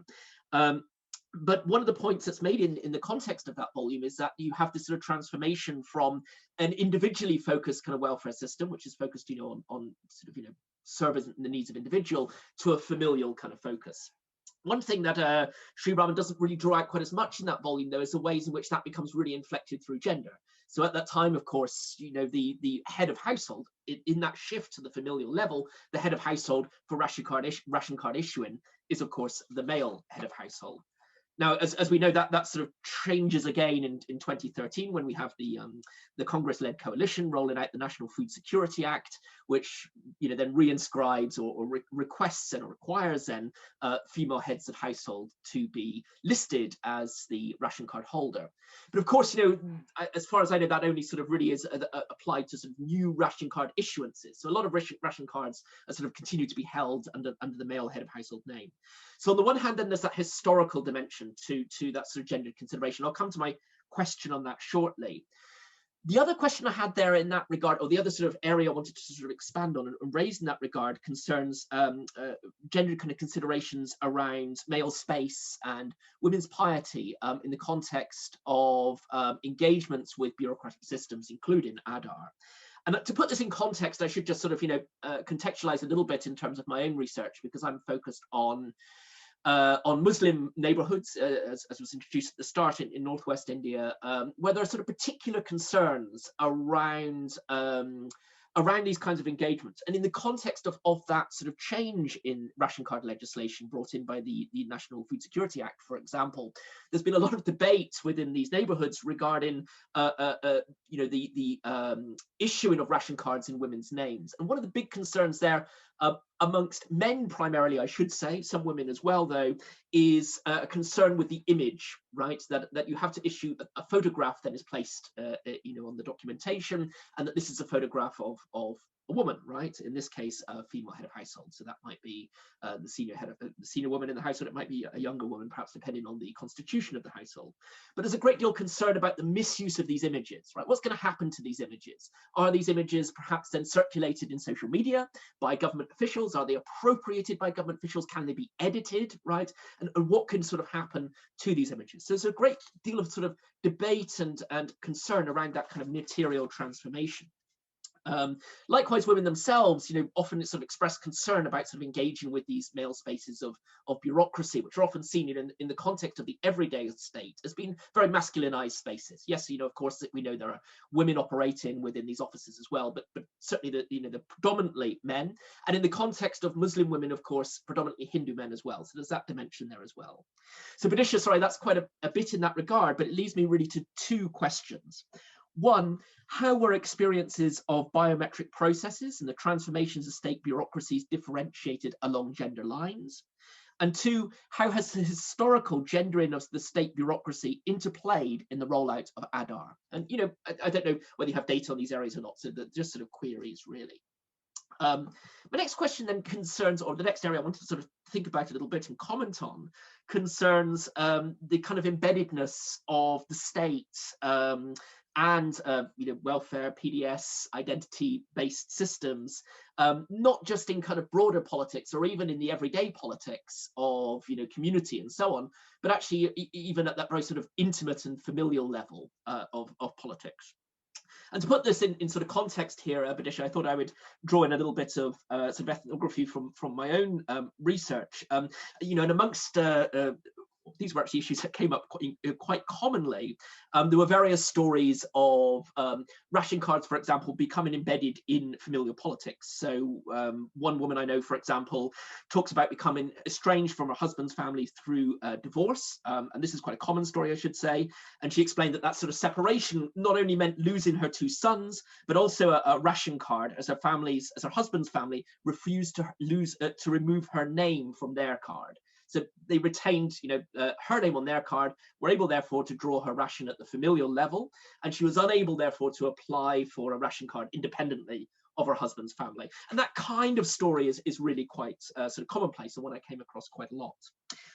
[SPEAKER 3] But one of the points that's made in the context of that volume is that you have this sort of transformation from an individually focused kind of welfare system, which is focused, you know, on sort of, you know, serving the needs of individual, to a familial kind of focus. One thing that Sri Raman doesn't really draw out quite as much in that volume, though, is the ways in which that becomes really inflected through gender. So at that time, of course, you know, the head of household, in that shift to the familial level, the head of household for ration card issuing is, of course, the male head of household. Now, as we know, that sort of changes again in 2013 when we have the Congress-led coalition rolling out the National Food Security Act, which then reinscribes or requests and requires then female heads of household to be listed as the ration card holder. But of course, as far as I know, that only sort of really is applied to sort of new ration card issuances. So a lot of ration cards are sort of continue to be held under the male head of household name. So on the one hand, then there's that historical dimension to that sort of gendered consideration. I'll come to my question on that shortly. The other question I had there in that regard, or the other sort of area I wanted to sort of expand on and raise in that regard, concerns gendered kind of considerations around male space and women's piety in the context of engagements with bureaucratic systems, including Aadhaar. And to put this in context, I should just sort of contextualize a little bit in terms of my own research, because I'm focused on Muslim neighborhoods, as was introduced at the start in northwest India, where there are sort of particular concerns around these kinds of engagements. And in the context of that sort of change in ration card legislation brought in by the National Food Security Act, for example, there's been a lot of debate within these neighborhoods regarding the issuing of ration cards in women's names. And one of the big concerns there, amongst men primarily, I should say, some women as well, though, is a concern with the image, right? That you have to issue a photograph that is placed, on the documentation, and that this is a photograph of a woman, right? In this case, a female head of household. So that might be the senior woman in the household. It might be a younger woman, perhaps depending on the constitution of the household. But there's a great deal of concern about the misuse of these images, right? What's going to happen to these images? Are these images perhaps then circulated in social media by government officials? Are they appropriated by government officials? Can they be edited, right? And what can sort of happen to these images? So there's a great deal of sort of debate and concern around that kind of material transformation. Likewise, women themselves, often sort of express concern about sort of engaging with these male spaces of bureaucracy, which are often seen in the context of the everyday state as being very masculinized spaces. Yes, of course, we know there are women operating within these offices as well, but certainly they're predominantly men. And in the context of Muslim women, of course, predominantly Hindu men as well. So there's that dimension there as well. So Bidisha, sorry, that's quite a bit in that regard, but it leads me really to two questions. One, how were experiences of biometric processes and the transformations of state bureaucracies differentiated along gender lines? And two, how has the historical gendering of the state bureaucracy interplayed in the rollout of Aadhaar? And, I don't know whether you have data on these areas or not, so just sort of queries, really. My next question then concerns, or the next area I wanted to sort of think about a little bit and comment on, concerns the kind of embeddedness of the state and welfare, PDS, identity-based systems, not just in kind of broader politics or even in the everyday politics of community and so on, but actually even at that very sort of intimate and familial level of politics. And to put this in sort of context here, Bidisha, I thought I would draw in a little bit of sort of ethnography from my own research. And amongst these were actually issues that came up quite commonly. There were various stories of ration cards, for example, becoming embedded in familial politics. So one woman I know, for example, talks about becoming estranged from her husband's family through divorce. And this is quite a common story, I should say. And she explained that sort of separation not only meant losing her two sons, but also a ration card, as her husband's family refused to remove her name from their card. So they retained, her name on their card, were able, therefore, to draw her ration at the familial level, and she was unable, therefore, to apply for a ration card independently of her husband's family. And that kind of story is really quite sort of commonplace, and one I came across quite a lot.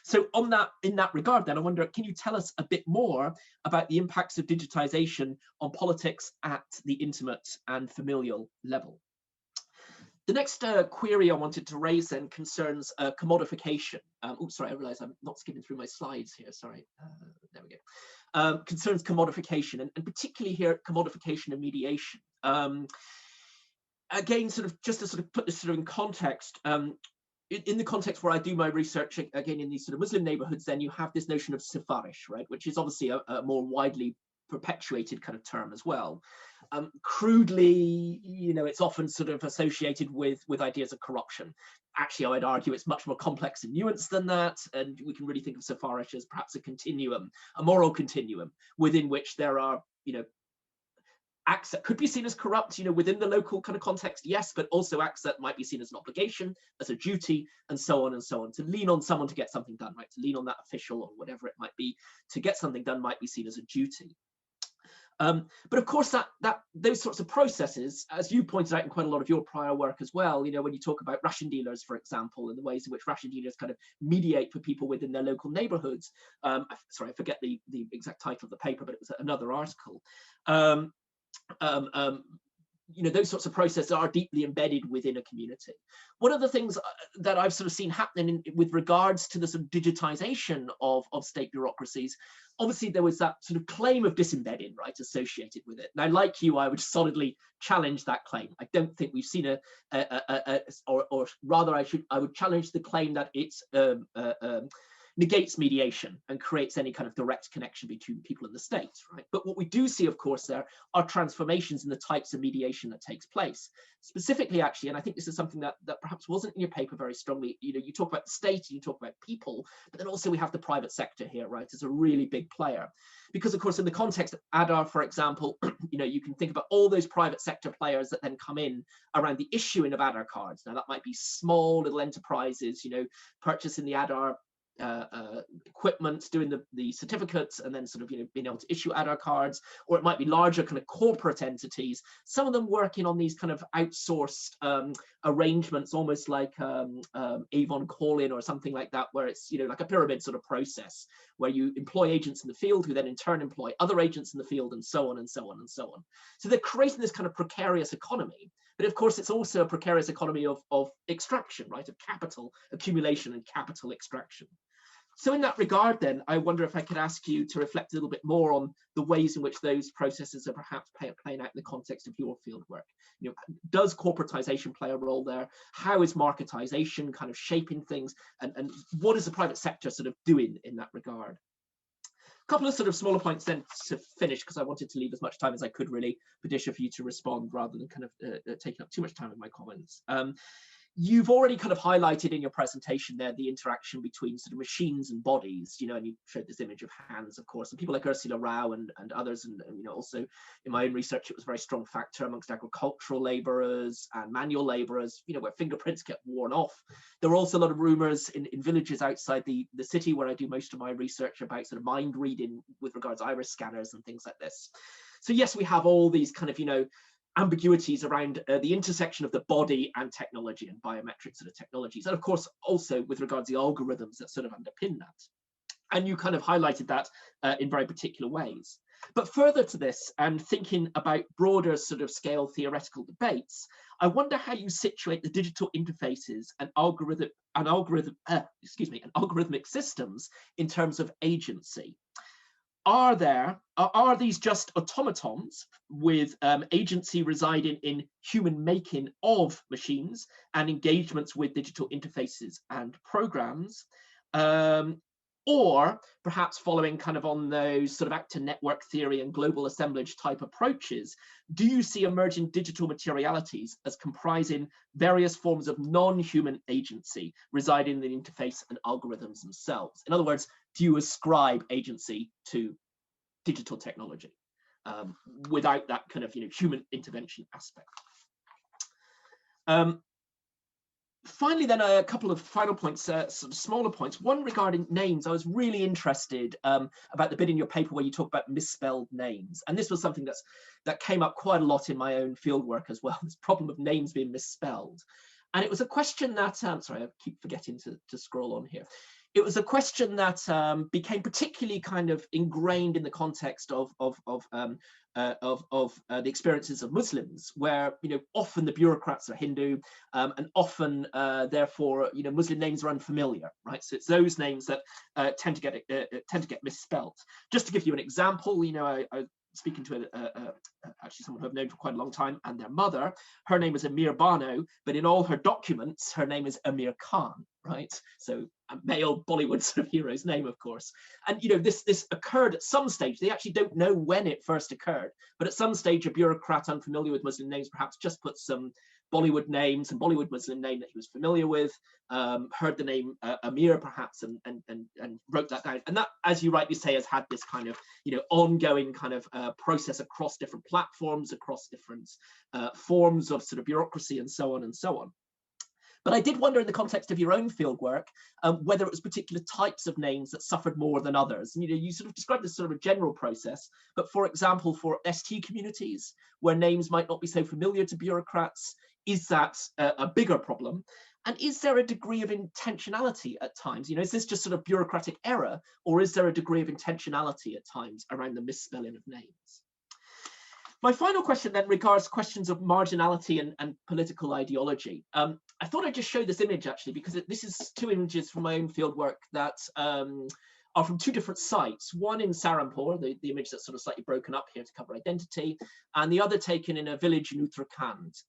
[SPEAKER 3] So in that regard, then, I wonder, can you tell us a bit more about the impacts of digitization on politics at the intimate and familial level? The next query I wanted to raise then concerns commodification. Sorry, I realize I'm not skipping through my slides here. Sorry, there we go. Concerns commodification, and particularly here, commodification and mediation. Again, sort of just to sort of put this sort of in context, in the context where I do my research, again, in these sort of Muslim neighborhoods, then you have this notion of sifarish, right, which is obviously a more widely perpetuated kind of term as well. Crudely, it's often sort of associated with ideas of corruption. Actually, I would argue it's much more complex and nuanced than that, and we can really think of Sephardic as perhaps a continuum, a moral continuum, within which there are, acts that could be seen as corrupt, within the local kind of context, yes, but also acts that might be seen as an obligation, as a duty, and so on and so on. To lean on someone to get something done, right? To lean on that official or whatever it might be to get something done might be seen as a duty. But of course, those sorts of processes, as you pointed out in quite a lot of your prior work as well, when you talk about ration dealers, for example, and the ways in which ration dealers kind of mediate for people within their local neighborhoods. Sorry, I forget the exact title of the paper, but it was another article. Those sorts of processes are deeply embedded within a community. One of the things that I've sort of seen happening with regards to the sort of digitization of state bureaucracies, obviously there was that sort of claim of disembedding, right, associated with it. Now, like you, I would solidly challenge that claim. I don't think we've seen or rather I would challenge the claim that it's negates mediation and creates any kind of direct connection between people and the state, right? But what we do see, of course, there are transformations in the types of mediation that takes place. Specifically, actually, and I think this is something that perhaps wasn't in your paper very strongly, you talk about the state, you talk about people, but then also we have the private sector here, right, as a really big player. Because, of course, in the context of Aadhaar, for example, you can think about all those private sector players that then come in around the issuing of Aadhaar cards. Now, that might be small little enterprises, purchasing the Aadhaar equipment, doing the certificates, and then sort of being able to issue Aadhaar cards, or it might be larger kind of corporate entities, some of them working on these kind of outsourced arrangements, almost like Avon Call-in or something like that, where it's like a pyramid sort of process where you employ agents in the field who then in turn employ other agents in the field, and so on and so on and so on. So they're creating this kind of precarious economy. But of course, it's also a precarious economy of extraction, right, of capital accumulation and capital extraction. So in that regard, then, I wonder if I could ask you to reflect a little bit more on the ways in which those processes are perhaps playing out in the context of your fieldwork. Does corporatization play a role there? How is marketization kind of shaping things? And what is the private sector sort of doing in that regard? A couple of sort of smaller points then to finish, because I wanted to leave as much time as I could, really, Bidisha, for you to respond rather than kind of taking up too much time with my comments. You've already kind of highlighted in your presentation there the interaction between sort of machines and bodies, and you showed this image of hands, of course, and people like Ursula Rao and others, and also in my own research, it was a very strong factor amongst agricultural laborers and manual laborers, where fingerprints get worn off. There were also a lot of rumors in villages outside the city where I do most of my research about sort of mind reading with regards to iris scanners and things like this. So yes, we have all these kind of, ambiguities around the intersection of the body and technology and biometric sort of technologies. And of course, also with regards to the algorithms that sort of underpin that. And you kind of highlighted that in very particular ways. But further to this, and thinking about broader sort of scale theoretical debates, I wonder how you situate the digital interfaces and algorithmic systems in terms of agency. Are these just automatons with agency residing in human making of machines and engagements with digital interfaces and programs? Or perhaps following kind of on those sort of actor network theory and global assemblage type approaches, do you see emerging digital materialities as comprising various forms of non-human agency residing in the interface and algorithms themselves? In other words, do you ascribe agency to digital technology without that kind of human intervention aspect? Finally, then, a couple of final points, sort of smaller points. One regarding names. I was really interested about the bit in your paper where you talk about misspelled names, and this was something that came up quite a lot in my own fieldwork as well. This problem of names being misspelled, and it was a question that sorry, I keep forgetting to scroll on here. It was a question that became particularly kind of ingrained in the context of the experiences of Muslims, where often the bureaucrats are Hindu, and often therefore Muslim names are unfamiliar, right? So it's those names that tend to get misspelt. Just to give you an example, I speaking to actually someone who I've known for quite a long time, and their mother, her name is Amir Bano, but in all her documents, her name is Amir Khan, right? So male Bollywood sort of hero's name, of course. And this occurred at some stage. They actually don't know when it first occurred, but at some stage a bureaucrat unfamiliar with Muslim names perhaps just put some Bollywood names and Bollywood Muslim name that he was familiar with, heard the name Amir perhaps, and wrote that down. And that, as you rightly say, has had this kind of ongoing kind of process across different platforms, across different forms of sort of bureaucracy, and so on and so on. But I did wonder, in the context of your own fieldwork, whether it was particular types of names that suffered more than others. And, you sort of described this sort of a general process, but for example, for ST communities, where names might not be so familiar to bureaucrats, is that a bigger problem? And is there a degree of intentionality at times? Is this just sort of bureaucratic error, or is there a degree of intentionality at times around the misspelling of names? My final question then regards questions of marginality and political ideology. I thought I'd just show this image actually, because this is two images from my own fieldwork that are from two different sites. One in Sarampur, the image that's sort of slightly broken up here to cover identity, and the other taken in a village in Uttarakhand,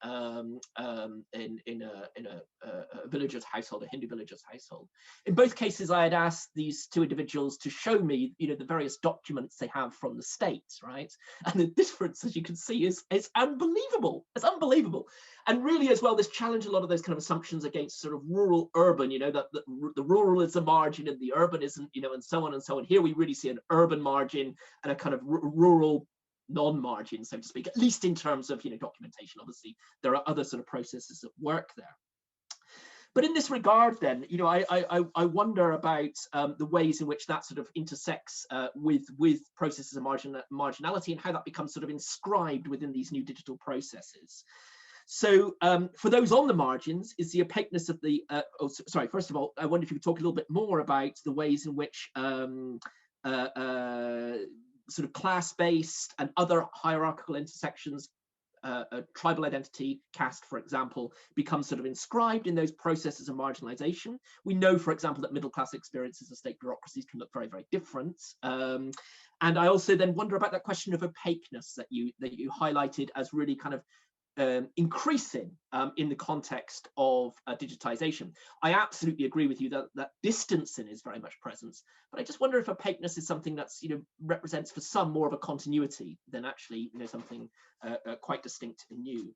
[SPEAKER 3] in a villager's household, a Hindu villager's household. In both cases, I had asked these two individuals to show me, the various documents they have from the state, right? And the difference, as you can see, is unbelievable. It's unbelievable. And really, as well, this challenged a lot of those kind of assumptions against sort of rural urban, that the rural is the margin and the urban isn't, and so on and so on. Here we really see an urban margin and a kind of rural non-margin, so to speak, at least in terms of documentation. Obviously, there are other sort of processes at work there. But in this regard, then, I wonder about the ways in which that sort of intersects with processes of marginality, and how that becomes sort of inscribed within these new digital processes. So for those on the margins, is the opaqueness of the, first of all, I wonder if you could talk a little bit more about the ways in which sort of class-based and other hierarchical intersections, tribal identity, caste, for example, become sort of inscribed in those processes of marginalization. We know, for example, that middle-class experiences of state bureaucracies can look very, very different. And I also then wonder about that question of opaqueness that you highlighted as really kind of increasing in the context of digitization. I absolutely agree with you that distancing is very much present, but I just wonder if opaqueness is something that's represents for some more of a continuity than actually something quite distinct and new.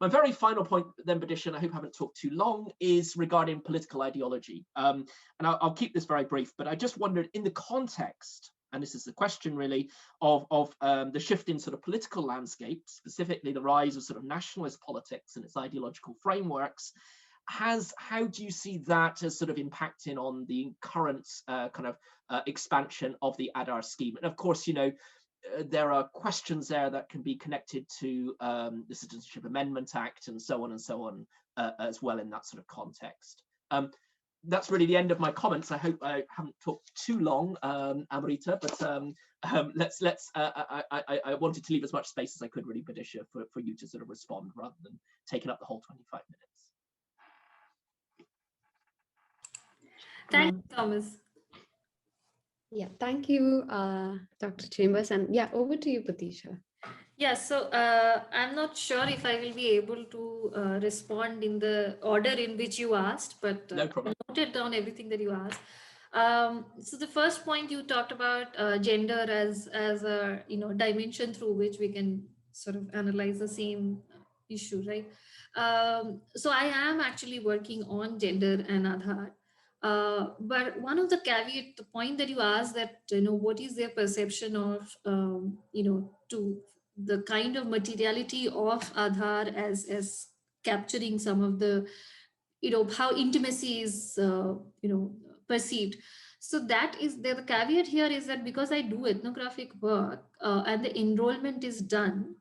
[SPEAKER 3] My very final point then, Bidisha, and I hope I haven't talked too long, is regarding political ideology. And I'll keep this very brief, but I just wondered, in the context, and this is the question really, of the shift in sort of political landscape, specifically the rise of sort of nationalist politics and its ideological frameworks, how do you see that as sort of impacting on the current kind of expansion of the Aadhaar scheme? And of course, there are questions there that can be connected to the Citizenship Amendment Act and so on as well in that sort of context. That's really the end of my comments. I hope I haven't talked too long, Amrita, but I wanted to leave as much space as I could really, Bidisha, for you to sort of respond rather than taking up the whole 25 minutes.
[SPEAKER 2] Thanks, Thomas.
[SPEAKER 1] Yeah, thank you, Dr. Chambers. And yeah, over to you, Bidisha.
[SPEAKER 2] Yeah, so I'm not sure if I will be able to respond in the order in which you asked, but
[SPEAKER 3] No problem.
[SPEAKER 2] I noted down everything that you asked. So the first point you talked about gender as a dimension through which we can sort of analyze the same issue, right? So I am actually working on gender and Aadhaar. But one of the caveat, the point that you asked, that what is their perception of to the kind of materiality of Aadhaar as capturing some of the how intimacy is perceived. So that is there. The caveat here is that because I do ethnographic work and the enrollment is done,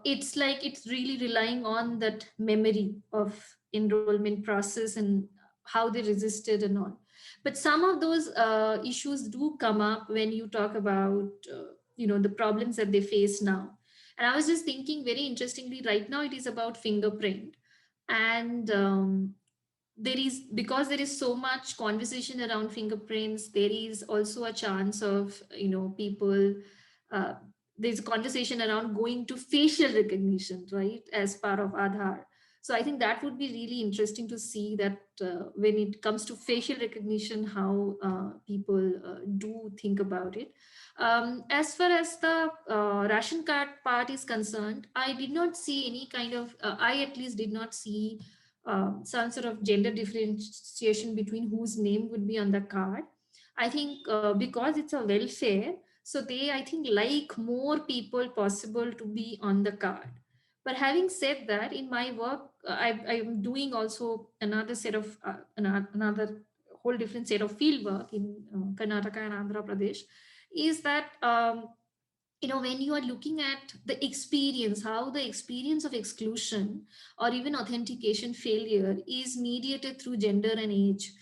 [SPEAKER 2] it's like it's really relying on that memory of enrollment process and how they resisted and all. But some of those issues do come up when you talk about the problems that they face now. And I was just thinking, very interestingly, right now it is about fingerprint. And because there is so much conversation around fingerprints, there is also a chance of people there's a conversation around going to facial recognition, right, as part of Aadhaar. So I think that would be really interesting to see that when it comes to facial recognition, how people do think about it. As far as the ration card part is concerned, I did not see any kind of, I at least did not see some sort of gender differentiation between whose name would be on the card. I think because it's a welfare, so they, I think, like more people possible to be on the card. But having said that, in my work, I am doing also another set of another whole different set of field work in Karnataka and Andhra Pradesh. Is that when you are looking at the experience, how the experience of exclusion or even authentication failure is mediated through gender and age.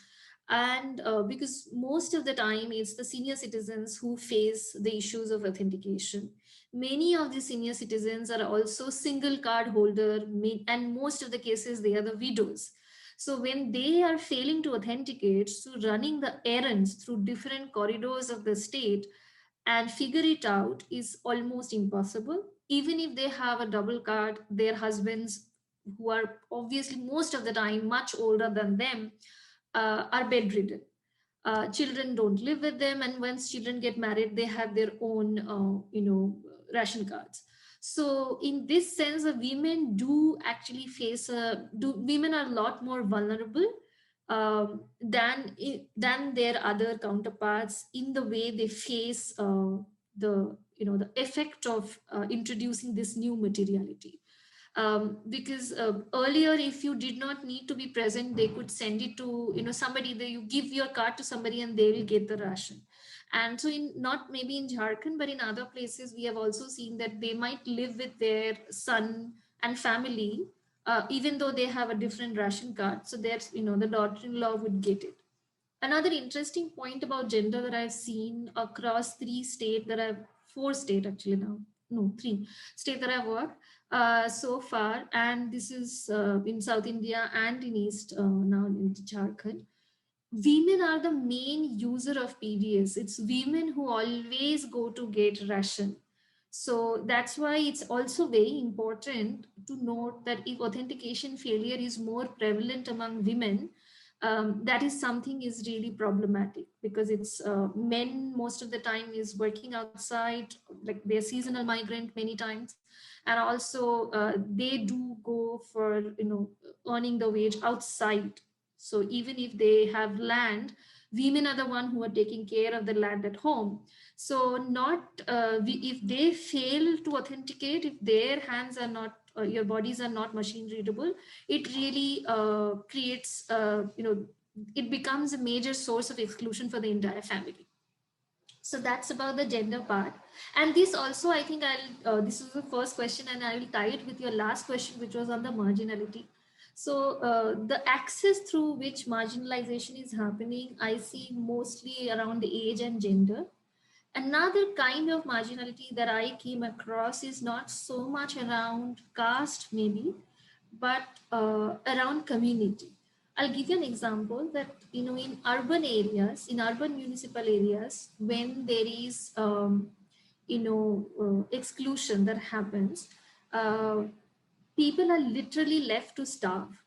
[SPEAKER 2] And because most of the time it's the senior citizens who face the issues of authentication. Many of the senior citizens are also single card holder, and most of the cases they are the widows. So when they are failing to authenticate, so running the errands through different corridors of the state and figure it out is almost impossible. Even if they have a double card, their husbands, who are obviously most of the time much older than them, are bedridden. Children don't live with them, and once children get married, they have their own, ration cards. So, in this sense, women do actually face women are a lot more vulnerable than their other counterparts in the way they face the effect of introducing this new materiality. Because earlier, if you did not need to be present, they could send it to somebody. You give your card to somebody and they will get the ration. And so, in not maybe in Jharkhand, but in other places, we have also seen that they might live with their son and family, even though they have a different ration card. So there's the daughter-in-law would get it. Another interesting point about gender that I've seen across four state actually now, no, three state that I've worked so far, and this is in South India and in East now in Jharkhand. Women are the main user of PDS. It's women who always go to get ration. So that's why it's also very important to note that if authentication failure is more prevalent among women, that is something is really problematic, because it's men most of the time is working outside, like they're seasonal migrant many times, and also they do go for earning the wage outside. So even if they have land, women are the one who are taking care of the land at home. So not if they fail to authenticate, if their hands are not, your bodies are not machine readable, it really creates, it becomes a major source of exclusion for the entire family. So that's about the gender part. And this also, I think this is the first question, and I will tie it with your last question, which was on the marginality. So the axis through which marginalization is happening, I see mostly around the age and gender. Another kind of marginality that I came across is not so much around caste, maybe, but around community. I'll give you an example that, in urban areas, in urban municipal areas, when there is, exclusion that happens, people are literally left to starve.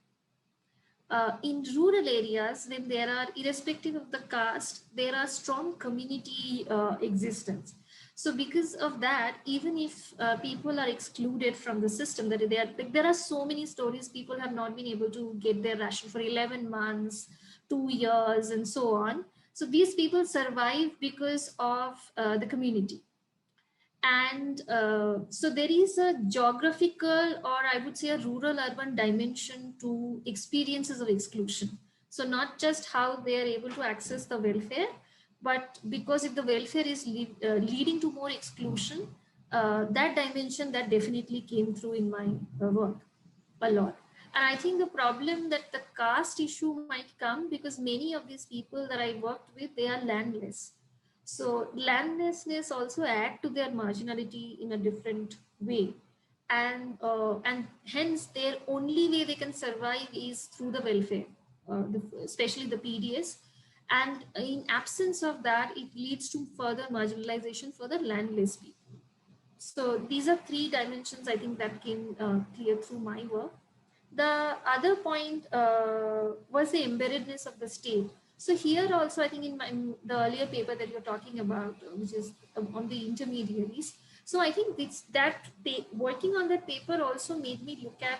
[SPEAKER 2] In rural areas, when there are, irrespective of the caste, there are strong community existence. So because of that, even if people are excluded from the system, that there are so many stories, people have not been able to get their ration for 11 months, 2 years, and so on. So these people survive because of the community. And so there is a geographical, or I would say a rural urban dimension to experiences of exclusion. So not just how they are able to access the welfare, but because if the welfare is leading to more exclusion, that dimension that definitely came through in my work a lot. And I think the problem that the caste issue might come because many of these people that I worked with, they are landless. So landlessness also add to their marginality in a different way, and hence their only way they can survive is through the welfare, especially the PDS. And in absence of that, it leads to further marginalization for the landless people. So these are three dimensions I think that came clear through my work. The other point was the embeddedness of the state. So here also, I think in the earlier paper that you're talking about, which is on the intermediaries. So I think working on that paper also made me look at,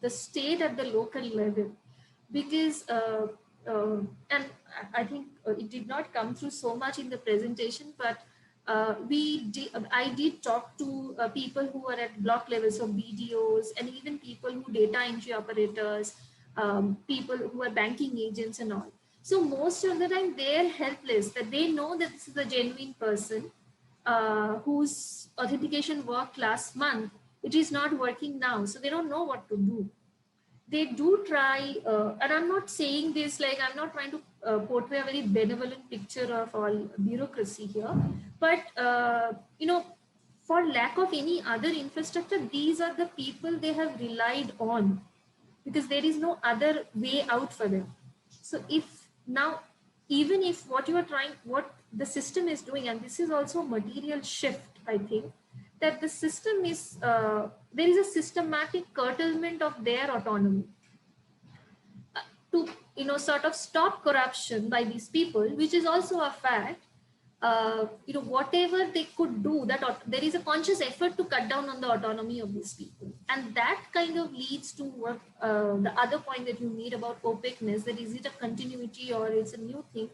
[SPEAKER 2] the state at the local level, because, and I think it did not come through so much in the presentation, but I did talk to people who are at block levels, so BDOs, and even people who data entry operators, people who are banking agents and all. So most of the time they're helpless, that they know that this is a genuine person whose authentication worked last month. It is not working now, so they don't know what to do. They do try, and I'm not saying this like, I'm not trying to portray a very benevolent picture of all bureaucracy here, but for lack of any other infrastructure, these are the people they have relied on, because there is no other way out for them. So if now, even if what the system is doing, and this is also a material shift, I think, that the system is, there is a systematic curtailment of their autonomy to, sort of stop corruption by these people, which is also a fact. Whatever they could do, that there is a conscious effort to cut down on the autonomy of these people, and that kind of leads to what the other point that you made about opaqueness, that is it a continuity or it's a new thing.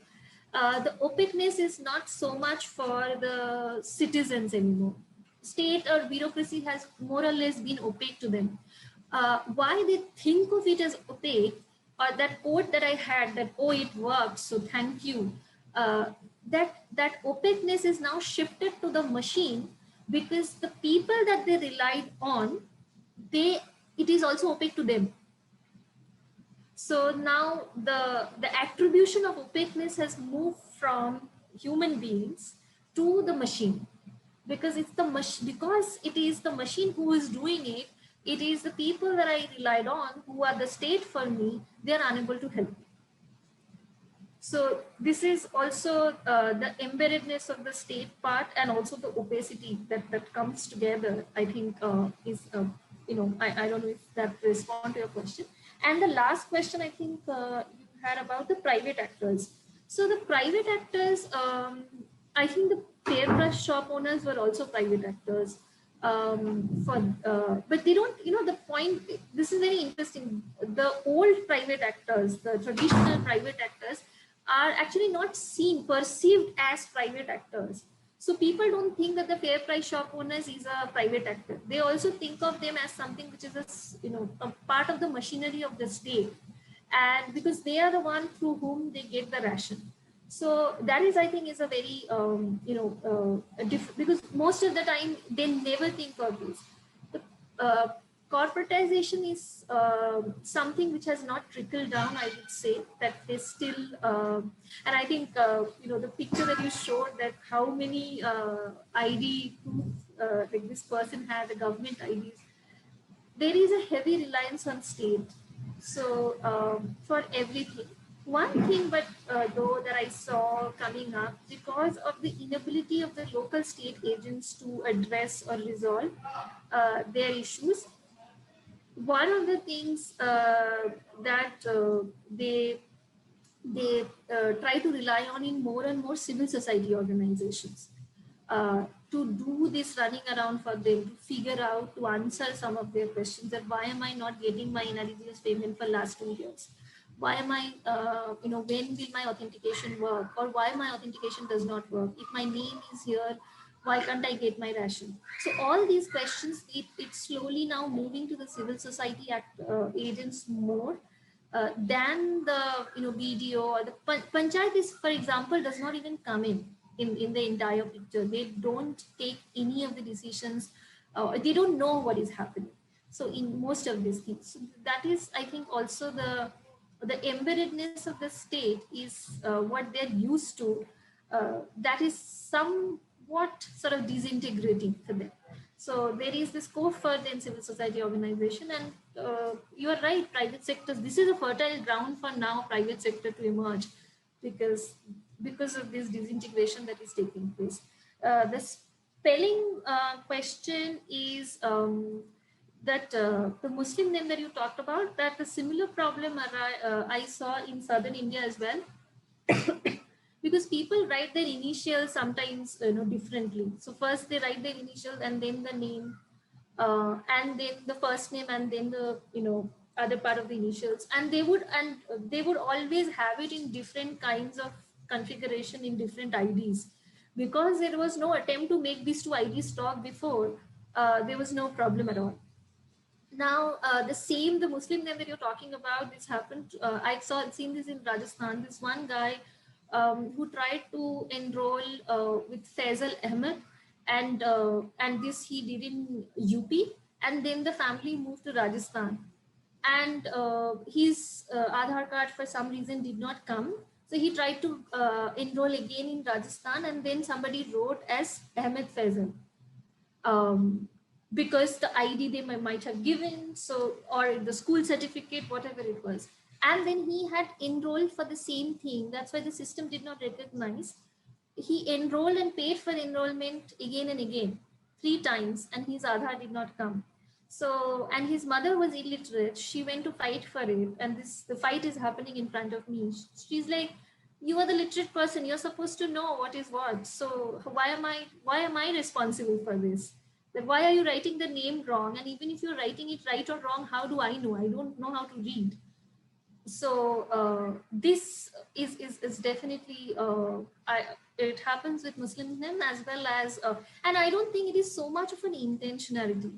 [SPEAKER 2] The opaqueness is not so much for the citizens anymore. State or bureaucracy has more or less been opaque to them. Why they think of it as opaque, or that quote that I had, that, oh, it works, so thank you. That opaqueness is now shifted to the machine, because the people that they relied on, it is also opaque to them. So now the attribution of opaqueness has moved from human beings to the machine, because because it is the machine who is doing it. It is the people that I relied on, who are the state for me. They are unable to help me. So this is also the embeddedness of the state part, and also the opacity that comes together, I think, is, I don't know if that responds to your question. And the last question, I think, you had about the private actors. So the private actors, I think the hairbrush shop owners were also private actors. But they don't, the point, this is very interesting. The old private actors, the traditional private actors, are actually not perceived as private actors. So people don't think that the fair price shop owners is a private actor. They also think of them as something which is a part of the machinery of the state, and because they are the one through whom they get the ration. So that is, I think, is a very because most of the time they never think of this. The corporatization is something which has not trickled down, I would say, that they still, and I think, the picture that you showed, that how many ID proof, like this person had, the government IDs, there is a heavy reliance on state. So for everything. One thing, but though, that I saw coming up, because of the inability of the local state agents to address or resolve their issues, one of the things that they try to rely on in more and more civil society organizations to do this running around for them, to figure out, to answer some of their questions, that why am I not getting my intelligence payment for last 2 years? Why am I, when will my authentication work? Or why my authentication does not work? If my name is here, why can't I get my ration? So all these questions, it's slowly now moving to the civil society agents more than the BDO or the panchayat is, for example, does not even come in the entire picture. They don't take any of the decisions. They don't know what is happening. So in most of these things, so that is, I think, also the embeddedness of the state is what they're used to. That is somewhat sort of disintegrating for them. So there is this scope for the civil society organization, and you are right, private sectors, this is a fertile ground for now private sector to emerge, because of this disintegration that is taking place. The spelling question is, that the Muslim name that you talked about, that the similar problem I saw in southern India as well. Because people write their initials sometimes differently. So first they write their initials and then the name, and then the first name, and then the other part of the initials, and they would always have it in different kinds of configuration in different IDs, because there was no attempt to make these two IDs talk before. There was no problem at all. Now, the Muslim name that you're talking about, this happened. Seen this in Rajasthan. This one guy who tried to enroll with Faisal Ahmed, and this he did in UP, and then the family moved to Rajasthan, and his Aadhaar card for some reason did not come. So he tried to enroll again in Rajasthan, and then somebody wrote as Ahmed Faisal. Because the ID they might have given, so, or the school certificate, whatever it was. And then he had enrolled for the same thing. That's why the system did not recognize. He enrolled and paid for enrollment again and again, 3 times, and his Aadhaar did not come. So, and his mother was illiterate. She went to fight for it, and the fight is happening in front of me. She's like, you are the literate person. You're supposed to know what is what. So why am I responsible for this? That why are you writing the name wrong? And even if you're writing it right or wrong, how do I know? I don't know how to read. So this is definitely it happens with Muslims as well as, and I don't think it is so much of an intentionality.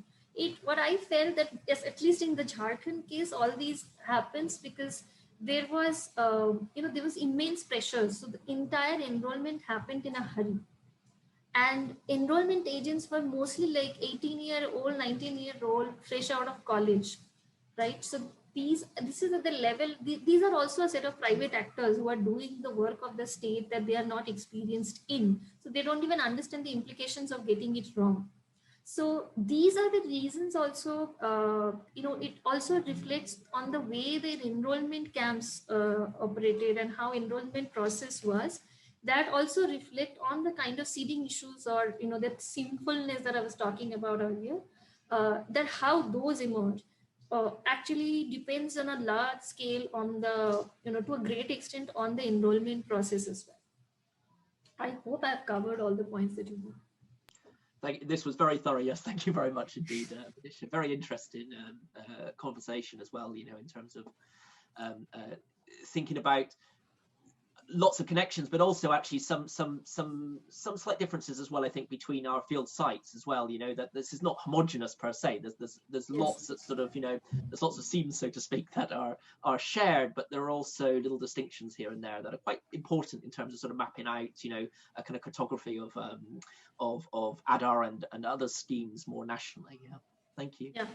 [SPEAKER 2] What I felt that, yes, at least in the Jharkhand case, all these happens because there was there was immense pressure. So the entire enrollment happened in a hurry, and enrollment agents were mostly like 18-year-old, 19-year-old, fresh out of college, right? So this is at the level, these are also a set of private actors who are doing the work of the state that they are not experienced in, so they don't even understand the implications of getting it wrong. So these are the reasons also, it also reflects on the way the enrollment camps operated and how enrollment process was. That also reflect on the kind of seeding issues, or that seamfulness that I was talking about earlier, that how those emerge actually depends on a large scale on the, to a great extent on the enrollment process as well. I hope I've covered all the points that you want.
[SPEAKER 3] This was very thorough. Yes, thank you very much indeed. Bidisha. Very interesting conversation as well, in terms of thinking about lots of connections, but also actually some slight differences as well, I think, between our field sites as well, that this is not homogenous per se. There's yes. Lots that sort of, there's lots of seams, so to speak, that are shared, but there are also little distinctions here and there that are quite important in terms of sort of mapping out, a kind of cartography of Aadhaar and other schemes more nationally. Yeah, thank you.
[SPEAKER 2] Yeah.